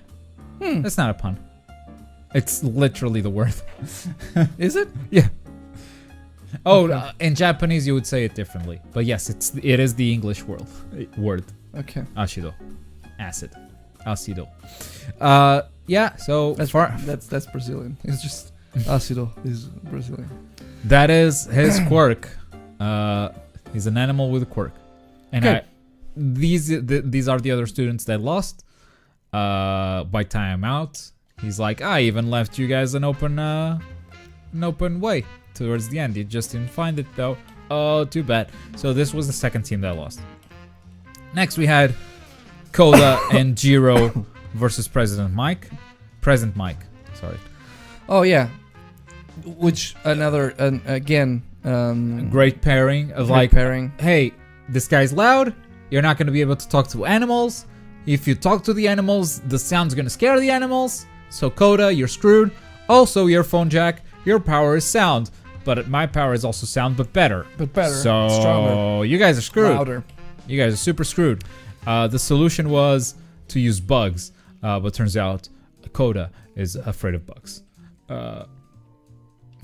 That's not a pun. It's literally the word. Is it? Yeah. Oh, Okay. In Japanese you would say it differently, but yes, it is the English word. Okay. Ashido, acid, acido. Yeah. So That's Brazilian. It's just Ashido is Brazilian. that is his quirk. He's an animal with a quirk, and these are the other students that lost. By timeout. He's like, I even left you guys an open way towards the end. You just didn't find it though. Oh, too bad. So this was the second team that lost. Next we had Koda and Jiro versus Present Mike. Sorry. Oh yeah. Which another again Great pairing of great pairing. Hey, this guy's loud. You're not going to be able to talk to animals. If you talk to the animals, the sound's going to scare the animals. So Koda, you're screwed. Also, your phone jack, your power is sound. But my power is also sound, but better. So, stronger. You guys are screwed. Louder. You guys are super screwed. The solution was to use bugs. But turns out, Koda is afraid of bugs.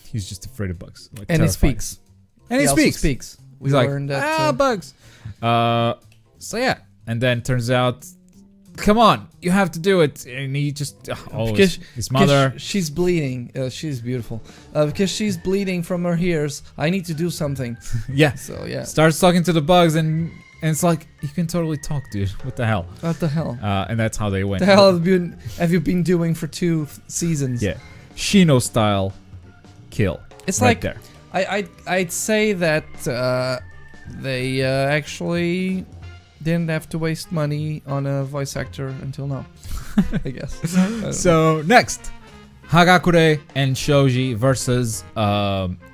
He's just afraid of bugs. Like, And terrifying. he speaks. And he also speaks. speaks. We He's like, learned that. bugs. So yeah. And then turns out, come on, you have to do it. And he just, his mother. She's bleeding. She's beautiful. Because she's bleeding from her ears. I need to do something. Yeah. So yeah. Starts talking to the bugs, and it's like, you can totally talk, dude. What the hell? What the hell? And that's how they went. What the hell have you been doing for 2 seasons? Yeah. Shino style kill. It's right like there. I'd say that they actually didn't have to waste money on a voice actor until now. I guess. So next, Hagakure and Shoji versus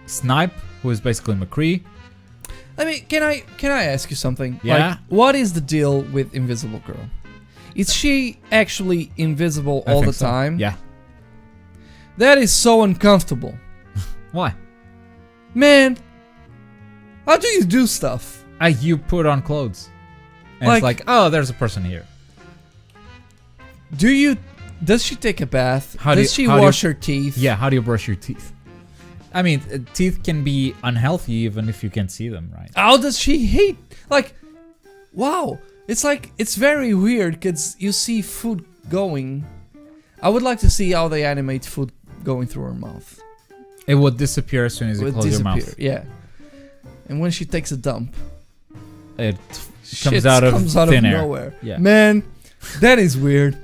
Snipe, who is basically McCree. Can I ask you something? Yeah. Like, what is the deal with Invisible Girl? Is she actually invisible all the time? Yeah. That is so uncomfortable. Why? Man, how do you do stuff? You put on clothes. And it's like, oh, there's a person here. Does she take a bath? How does she wash her teeth? Yeah, how do you brush your teeth? I mean, teeth can be unhealthy even if you can see them, right? How does she hate? Like, wow. It's like, it's very weird because you see food going. I would like to see how they animate food going through her mouth. It would disappear as soon as you close your mouth. Yeah. And when she takes a dump, It comes out of thin air. Nowhere. Yeah. Man, that is weird.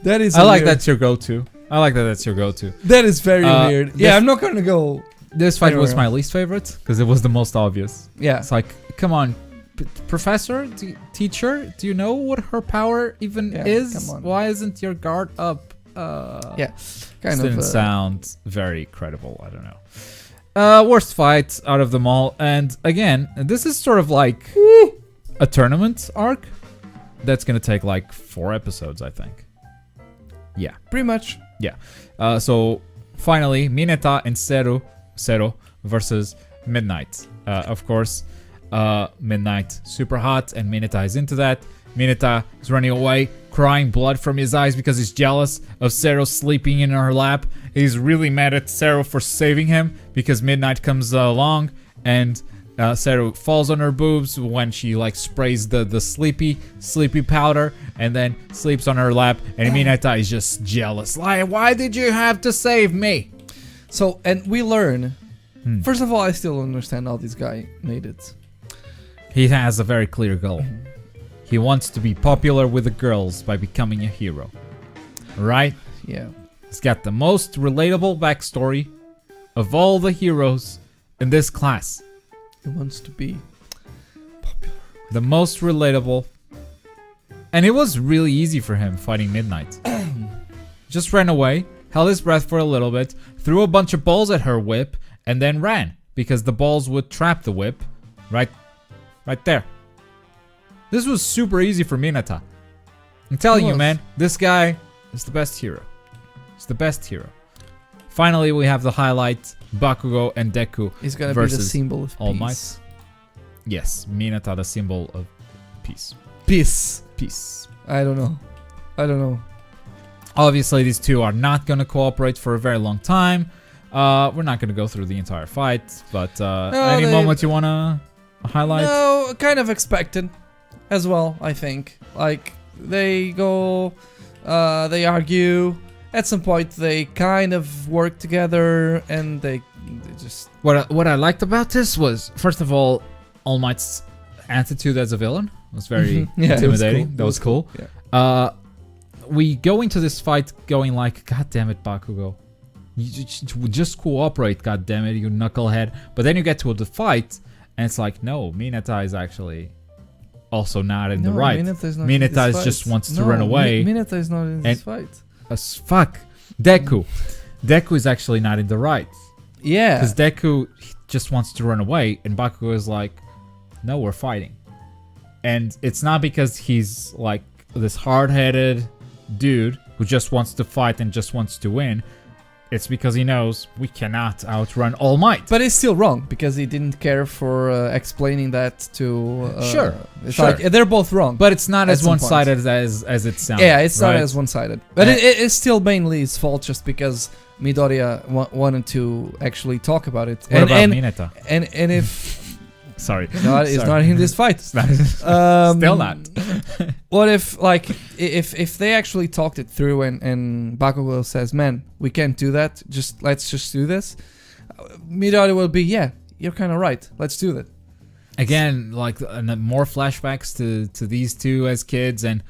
That is I like weird. that's your go-to. I like that that's your go-to. That is very weird. Yeah, I'm not gonna go. This fight was anywhere. my least favorite because it was the most obvious. Yeah. It's like, come on, professor, teacher, do you know what her power even is? Come on. Why isn't your guard up? Yeah, kind didn't of. sound very credible. I don't know. Worst fight out of them all, and again, this is sort of like a tournament arc that's gonna take like 4 episodes, I think. Yeah, Pretty much. yeah. So finally, Mineta and Zero versus Midnight. Of course, Midnight super hot, and Mineta is into that. Mineta is running away, crying blood from his eyes because he's jealous of Zero sleeping in her lap. He's really mad at Zero for saving him because Midnight comes along and Zero falls on her boobs when she like sprays the sleepy powder and then sleeps on her lap, and Mineta is just jealous. Like, why did you have to save me? So, and we learn. First of all, I still don't understand how this guy made it. He has a very clear goal. He wants to be popular with the girls by becoming a hero. Right? Yeah. He's got the most relatable backstory of all the heroes in this class. He wants to be popular. The most relatable. And it was really easy for him fighting Midnight. Just ran away, held his breath for a little bit, threw a bunch of balls at her whip, and then ran. Because the balls would trap the whip. Right there. This was super easy for Mineta. I'm telling you, man, this guy is the best hero. He's the best hero. Finally, we have the highlight, Bakugo and Deku He's gonna be the symbol of All peace. Might. Yes, Mineta, the symbol of peace. Peace. Peace. I don't know. Obviously, these two are not going to cooperate for a very long time. We're not going to go through the entire fight, but any moment you want to highlight? No, kind of expected as well, I think. Like, they go, they argue. At some point, they kind of work together, and they just... What I liked about this was, first of all Might's attitude as a villain was very intimidating. That was cool. Yeah. We go into this fight going like, God damn it, Bakugo. You just cooperate, god damn it, you knucklehead. But then you get to the fight, and it's like, no, Mineta is actually also not in the right. Mineta just wants to run away. Mineta is not in this fight. Fuck. Deku. Deku is actually not in the right. Yeah. Because Deku just wants to run away, and Bakugo is like, no, we're fighting. And it's not because he's like this hard-headed dude who just wants to fight and just wants to win. It's because he knows we cannot outrun All Might. But it's still wrong because he didn't care for explaining that to. Sure. Like they're both wrong. But it's not as one-sided as it sounds. Yeah, it's right? not as one-sided. But it's still mainly his fault just because Midoriya wanted to actually talk about it. What about Mineta? And if. Sorry. It's not in this fight. Still not. What if, like, if they actually talked it through and Bakugo says, man, we can't do that, let's just do this, Midori will be, yeah, you're kind of right, let's do that. Again, like, more flashbacks to these two as kids, and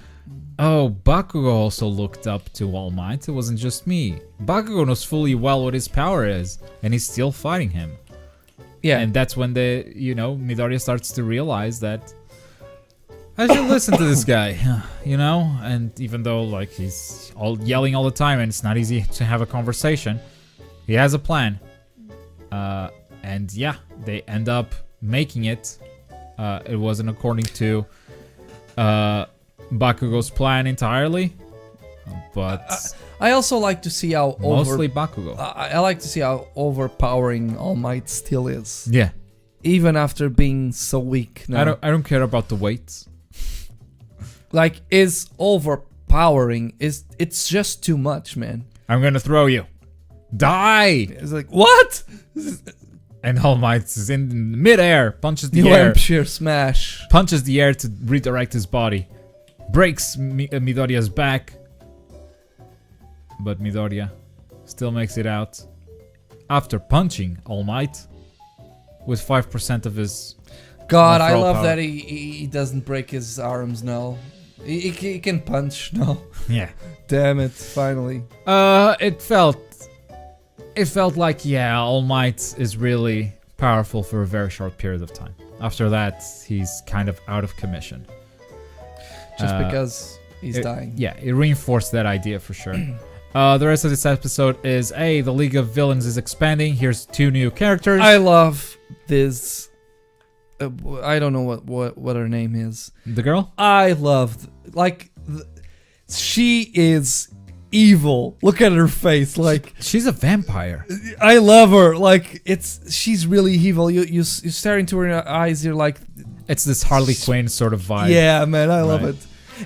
Bakugo also looked up to All Might. It wasn't just me. Bakugo knows fully well what his power is, and he's still fighting him. Yeah, and that's when Midoriya starts to realize that I should listen to this guy, and even though like he's all yelling all the time and it's not easy to have a conversation, he has a plan. And yeah, they end up making it. It wasn't according to Bakugo's plan entirely, but I also like to see how mostly Bakugo. I like to see how overpowering All Might still is. Yeah, even after being so weak. Now. I don't care about the weights. Like, is overpowering. It's just too much, man. I'm gonna throw you. Die! It's like, what? And All Might is in midair, punches the New air, Hampshire smash. punches the air to redirect his body, breaks Midoriya's back, but Midoriya still makes it out after punching All Might with 5% of his. God, I overall love power. that he doesn't break his arms now. He can punch now. Yeah. Damn it! Finally. It felt like, yeah, All Might is really powerful for a very short period of time. After that, he's kind of out of commission. Just because he's dying. Yeah, it reinforced that idea for sure. The rest of this episode is, the League of Villains is expanding. Here's 2 new characters. I love this. I don't know what her name is. The girl? I love, she is evil. Look at her face. Like, She's a vampire. I love her. Like, she's really evil. You stare into her eyes. You're like, It's this Harley Quinn sort of vibe. yeah, man, I love Right.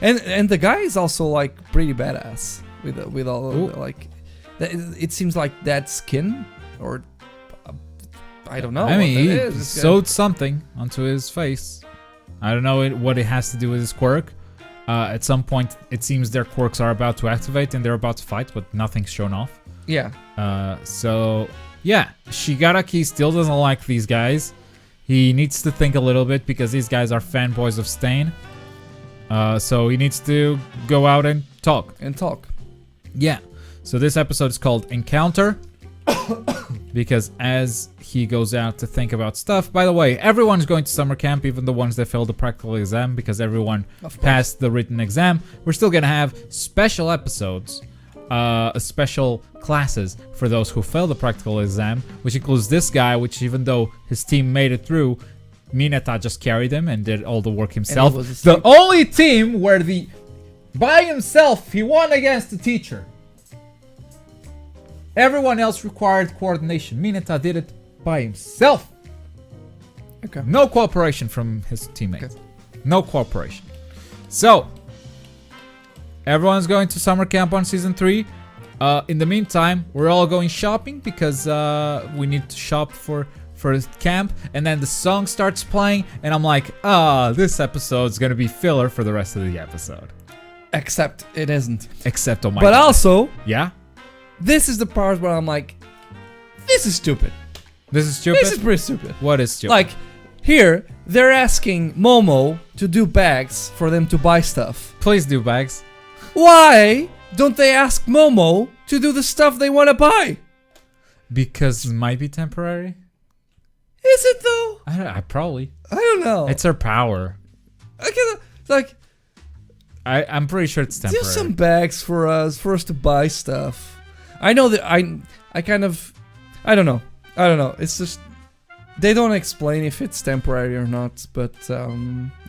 it. And the guy is also like pretty badass with all of the, like. It seems like that skin or. I don't know. I mean, what that he is. This guy- sewed something onto his face. I don't know what it has to do with his quirk. At some point, it seems their quirks are about to activate and they're about to fight, but nothing's shown off. Yeah. So, yeah, Shigaraki still doesn't like these guys. He needs to think a little bit because these guys are fanboys of Stain. So he needs to go out and talk. Yeah. So this episode is called Encounter. Because as he goes out to think about stuff, by the way, everyone's going to summer camp, even the ones that failed the practical exam, because everyone passed the written exam. We're still gonna have special episodes, special classes for those who failed the practical exam, which includes this guy, which even though his team made it through, Mineta just carried him and did all the work himself. The only team where by himself, he won against the teacher. Everyone else required coordination. Mineta did it by himself. Okay. No cooperation from his teammates. Okay. No cooperation. So, everyone's going to summer camp on season 3. In the meantime, we're all going shopping because we need to shop for camp. And then the song starts playing, and I'm like, this episode's gonna be filler for the rest of the episode. Except it isn't. Except oh my But God. also, Yeah? this is the part where I'm like, this is stupid. This is stupid? This is pretty stupid. What is stupid? Like, here, they're asking Momo to do bags for them to buy stuff. Please do, Bags. Why don't they ask Momo to do the stuff they want to buy? Because it might be temporary? Is it though? I probably. I don't know. It's her power. I'm pretty sure it's temporary. Do some bags for us to buy stuff. I know that I kind of, I don't know. It's just, they don't explain if it's temporary or not, but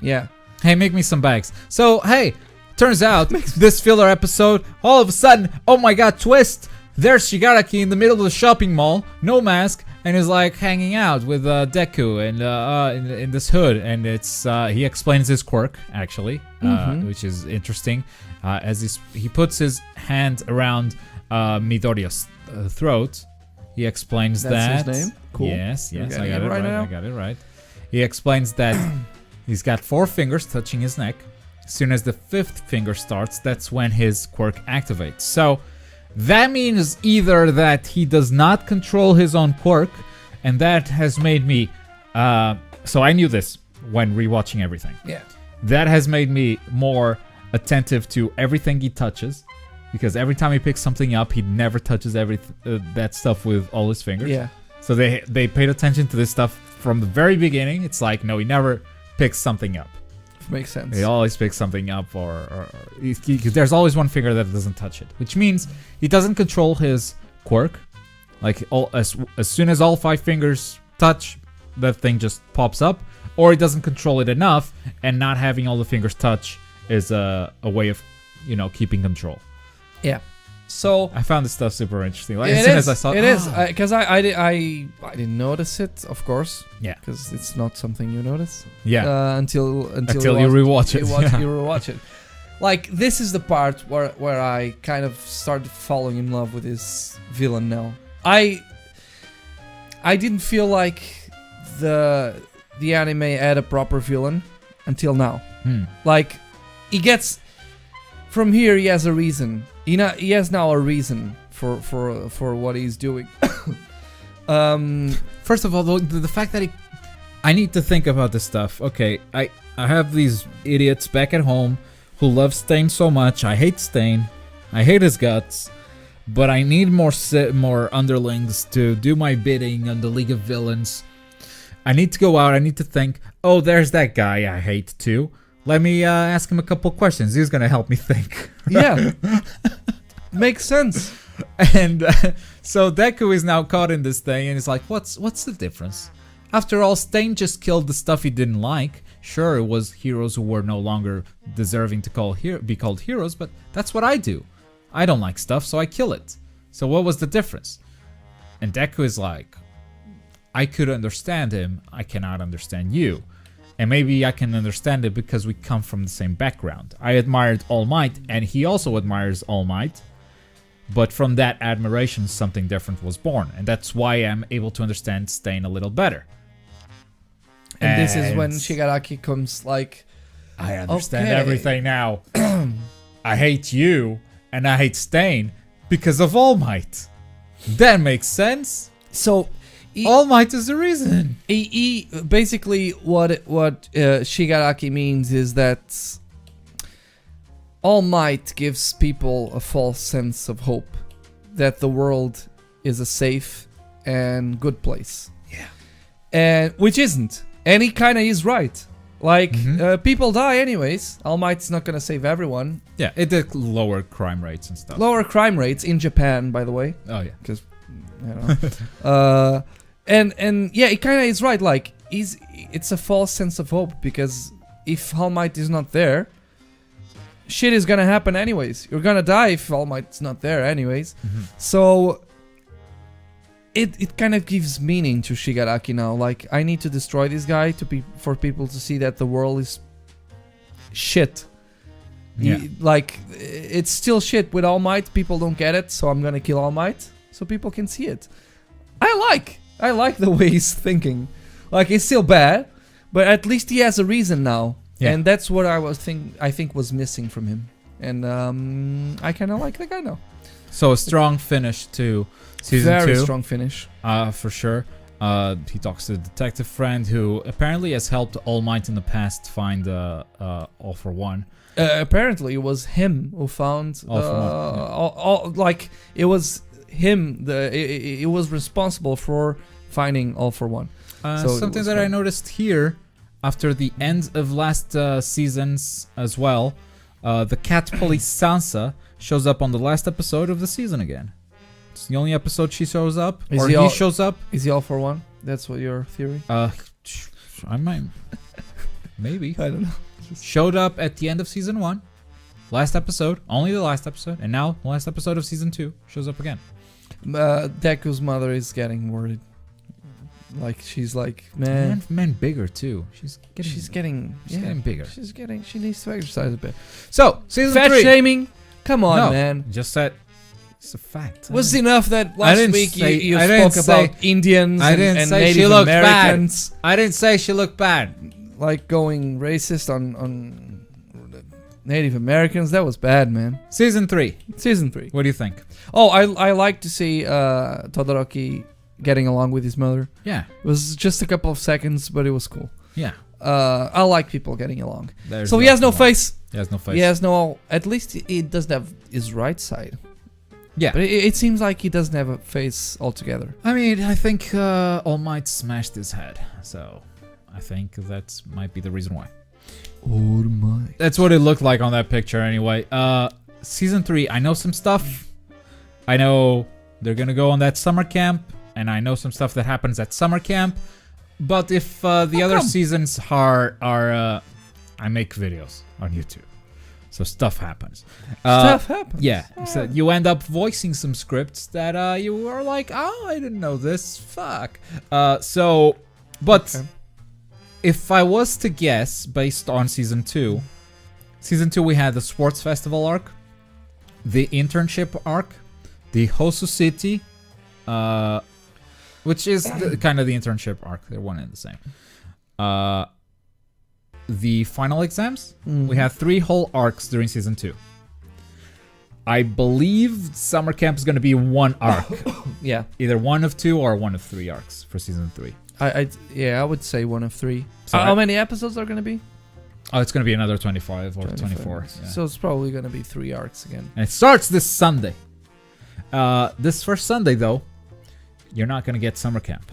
yeah. Hey, make me some bags. So, hey, turns out this filler episode, all of a sudden, oh my God, twist. There's Shigaraki in the middle of the shopping mall, no mask, and is like hanging out with Deku and in this hood, and it's he explains his quirk actually, which is interesting. As he puts his hand around Midoriya's throat, he explains That's that. his name? Cool. Yes, You're I getting got it it right right. now? I got it right. He explains that he's got 4 fingers touching his neck. As soon as the 5th finger starts, that's when his quirk activates. So that means either that he does not control his own quirk, and that has made me. So I knew this when rewatching everything. Yeah. That has made me more attentive to everything he touches, because every time he picks something up, he never touches that stuff with all his fingers. Yeah. So they paid attention to this stuff from the very beginning. It's like, no, he never picks something up. Makes sense. He always picks something up, or there's always one finger that doesn't touch it, which means he doesn't control his quirk. Like as soon as all 5 fingers touch, that thing just pops up, or he doesn't control it enough, and not having all the fingers touch is a way of, keeping control. Yeah. So I found this stuff super interesting. Like, it as soon is, as I saw it is because I didn't notice it, of course. Yeah. Because it's not something you notice. Yeah. Until Until you rewatch it. You rewatch it. like this is the part where I kind of started falling in love with this villain now. I didn't feel like the anime had a proper villain until now. Like he gets from here, he has a reason. He has now a reason for what he's doing. First of all, the fact that I need to think about this stuff. Okay, I have these idiots back at home who love Stain so much. I hate Stain. I hate his guts. But I need more underlings to do my bidding on the League of Villains. I need to go out. I need to think, oh, there's that guy I hate too. Let me ask him a couple questions. He's going to help me think. Yeah. Makes sense. And so Deku is now caught in this thing and he's like, what's the difference? After all, Stain just killed the stuff he didn't like. Sure, it was heroes who were no longer deserving to be called heroes, but that's what I do. I don't like stuff, so I kill it. So what was the difference? And Deku is like, I could understand him, I cannot understand you. And maybe I can understand it because we come from the same background. I admired All Might, and he also admires All Might. But from that admiration, something different was born. And that's why I'm able to understand Stain a little better. And this is when Shigaraki comes like, I understand everything now. I hate you, and I hate Stain because of All Might. That makes sense. So All Might is the reason. He basically what Shigaraki means is that All Might gives people a false sense of hope that the world is a safe and good place. Yeah. And which isn't. And he kind of is right. Like, people die anyways. All Might's not gonna save everyone. Yeah, it did lower crime rates and stuff. Lower crime rates in Japan, by the way. Oh yeah. Because, you know. And yeah, it kind of is right. Like, it's a false sense of hope because if All Might is not there, shit is gonna happen anyways. You're gonna die if All Might's not there anyways. So it kind of gives meaning to Shigaraki now. Like, I need to destroy this guy for people to see that the world is shit. Yeah. Like, it's still shit with All Might. People don't get it, so I'm gonna kill All Might so people can see it. I like the way he's thinking. Like, it's still bad, but at least he has a reason now. Yeah. And that's what I think was missing from him. And I kind of like the guy now. So a strong finish to season 2. Very strong finish. For sure. He talks to the detective friend who apparently has helped All Might in the past find All for One. Apparently, it was him who found All for One. like it was him. It was responsible for finding All for One. Something that I noticed here after the end of last seasons as well, the cat police Sansa shows up on the last episode of the season again. It's the only episode she shows up, he shows up. Is he All for One? That's what your theory? I might, maybe. I don't know. Showed up at the end of season 1, last episode, only the last episode, and now the last episode of season 2 shows up again. Deku's mother is getting worried. Like, she's like, man, bigger too. She's getting bigger. She needs to exercise a bit. So season 3. Fat shaming. Come on, man. Just said it's a fact. Was enough that last week you spoke about Indians and Native Americans. I didn't say she looked bad. Like going racist on Native Americans. That was bad, man. Season 3. What do you think? Oh, I like to see Todoroki getting along with his mother. Yeah. It was just a couple of seconds, but it was cool. Yeah. I like people getting along. There's so he has no face. He has no face. He has no... At least he doesn't have his right side. Yeah. But it seems like he doesn't have a face altogether. I mean, I think All Might smashed his head. So I think that might be the reason why. All Might. That's what it looked like on that picture anyway. Season 3, I know some stuff. I know they're going to go on that summer camp. And I know some stuff that happens at summer camp. But if the other seasons are I make videos on YouTube. So stuff happens. Stuff happens. Yeah. So you end up voicing some scripts that you are like, oh, I didn't know this. Fuck. But if I was to guess based on season 2, Season 2, we had the sports festival arc, the internship arc, the Hosu City, which is kind of the internship arc. They're one and the same. The final exams. We had 3 whole arcs during season 2. I believe summer camp is going to be 1 arc. Yeah. Either 1 of 2 or 1 of 3 arcs for season 3. I would say 1 of 3. So how many episodes are going to be? Oh, it's going to be another 25 or 24. Yeah. So it's probably going to be 3 arcs again. And it starts this Sunday. This first Sunday, though, you're not going to get summer camp.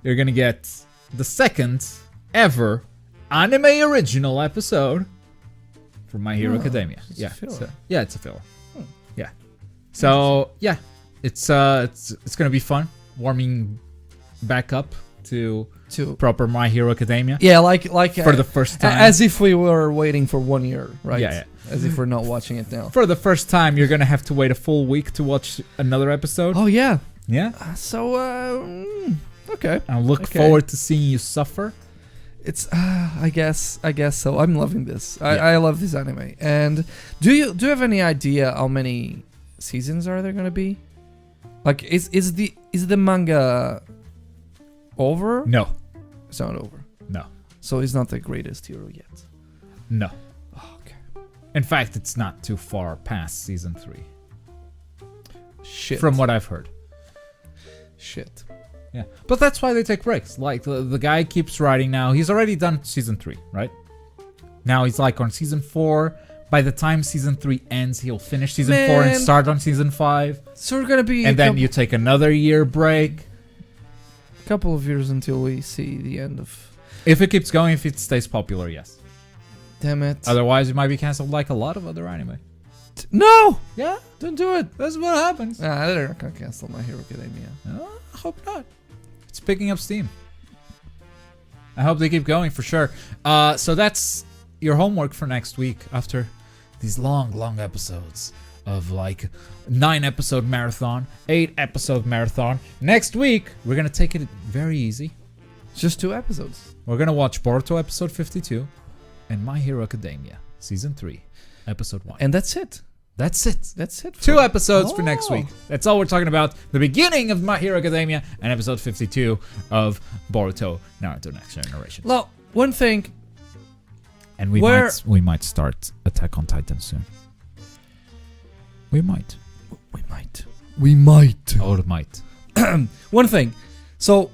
You're going to get the second ever anime original episode from My Hero Academia. It's a filler. It's a filler. Yeah. So, yeah, it's going to be fun warming back up to proper My Hero Academia. Yeah, like for the first time. As if we were waiting for 1 year, right? Yeah. As if we're not watching it now. For the first time, you're going to have to wait a full week to watch another episode. Oh, yeah. Yeah. So, okay. I look forward to seeing you suffer. It's I guess so. I'm loving this. I love this anime. And do you have any idea how many seasons are there going to be? Like is the manga over? No. It's not over. No. So he's not the greatest hero yet. No. Oh, okay. In fact, it's not too far past season 3. Shit. From what I've heard. Shit. Yeah. But that's why they take breaks. Like, the guy keeps writing now. He's already done season 3, right? Now he's like on season 4. By the time season 3 ends, he'll finish season 4 and start on season 5. So we're gonna be and then you take another year break. Couple of years until we see the end of... If it keeps going, if it stays popular, yes. Damn it. Otherwise, it might be cancelled like a lot of other anime. No! Yeah, Don't do it. that's what happens. They're not gonna cancel My Hero Academia. I hope not. It's picking up steam. I hope they keep going for sure. So that's your homework for next week after these long episodes of like 9-episode marathon, 8-episode marathon. Next week, we're going to take it very easy. Just 2 episodes. We're going to watch Boruto episode 52 and My Hero Academia season 3, episode 1. And that's it. That's it. That's it. 2 episodes for next week. That's all we're talking about. The beginning of My Hero Academia and episode 52 of Boruto Naruto Next Generation. Well, one thing. And we might start Attack on Titan soon. We might. We might. Oh, it might. One thing. So,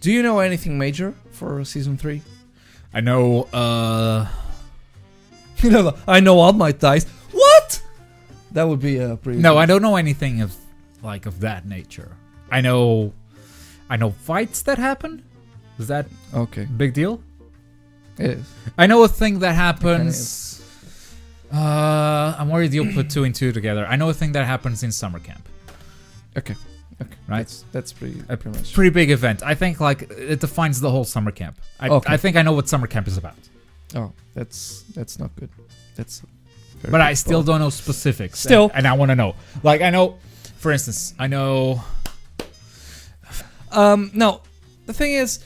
do you know anything major for season 3? I know, I know All Might dies. What? That would be a pretty... No, I don't know anything of that nature. I know fights that happen. Is that okay? big deal? It is. I know a thing that happens. I'm worried you'll put 2 and 2 together. I know a thing that happens in summer camp. Okay. Right? That's pretty much. Pretty big event. I think like it defines the whole summer camp. I think I know what summer camp is about. Oh, that's not good. That's. But I still don't know specifics. Still. And I want to know. Like I know, for instance, I know. No, the thing is,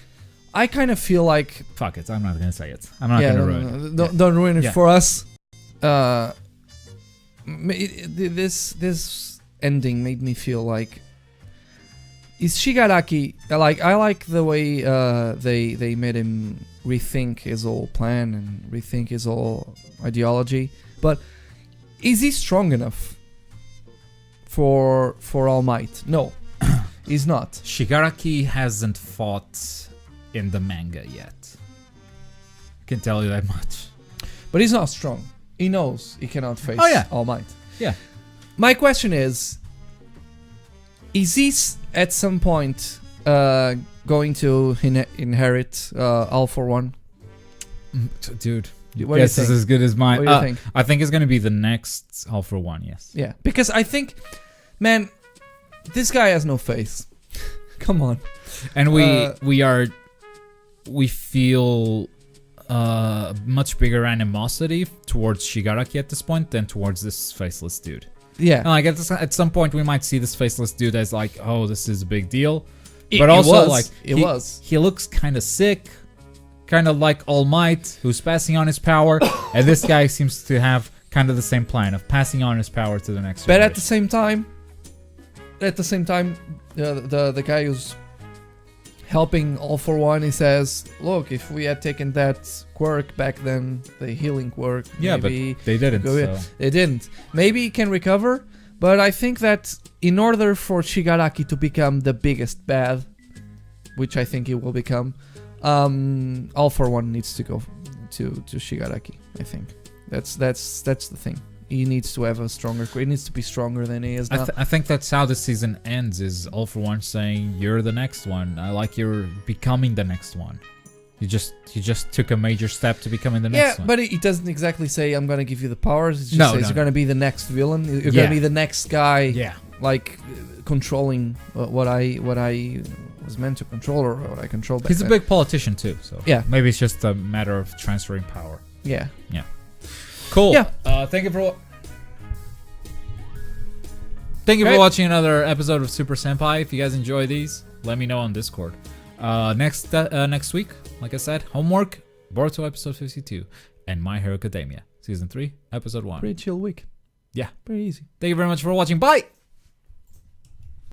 I kind of feel like. Fuck it. I'm not gonna say it. I'm not gonna ruin it. Don't ruin it for us. This ending made me feel like. Is Shigaraki like? I like the way they made him rethink his whole plan and rethink his whole ideology. But is he strong enough for All Might? No, he's not. Shigaraki hasn't fought in the manga yet. I can tell you that much. But he's not strong. He knows he cannot face All Might. Yeah. My question is he at some point going to inherit All for One? Dude. What do you think? Is as good as mine. What do you think? I think it's going to be the next All for One, yes. Yeah, because I think, man, this guy has no face. Come on. And we feel much bigger animosity towards Shigaraki at this point than towards this faceless dude. Yeah. And like at some point we might see this faceless dude as like, oh, this is a big deal. But also he looks kind of sick, kind of like All Might, who's passing on his power, and this guy seems to have kind of the same plan of passing on his power to the next. But at the same time, the guy who's helping All for One, he says, "Look, if we had taken that quirk back then, the healing quirk, yeah, maybe but they didn't. So. they didn't. Maybe he can recover, but I think that in order for Shigaraki to become the biggest bad, which I think he will become, All for One needs to go to Shigaraki. I think that's the thing. He needs to have a stronger. He needs to be stronger than he is now. I think that's how the season ends. Is All for One saying, "You're the next one. I like you're becoming the next one." He just took a major step to becoming the next one. Yeah, but he doesn't exactly say, "I'm gonna give you the powers." He just No, says no, you're gonna be the next villain. You're gonna be the next guy. Yeah. Like controlling what I was meant to control or what I control back He's a then. big politician too, so Yeah. maybe it's just a matter of transferring power. Yeah. Cool. Yeah. Thank you for watching another episode of Super Senpai. If you guys enjoy these, let me know on Discord. Next week, like I said, homework, Boruto episode 52, and My Hero Academia season 3 episode 1. Pretty chill week. Yeah. Pretty easy. Thank you very much for watching. Bye.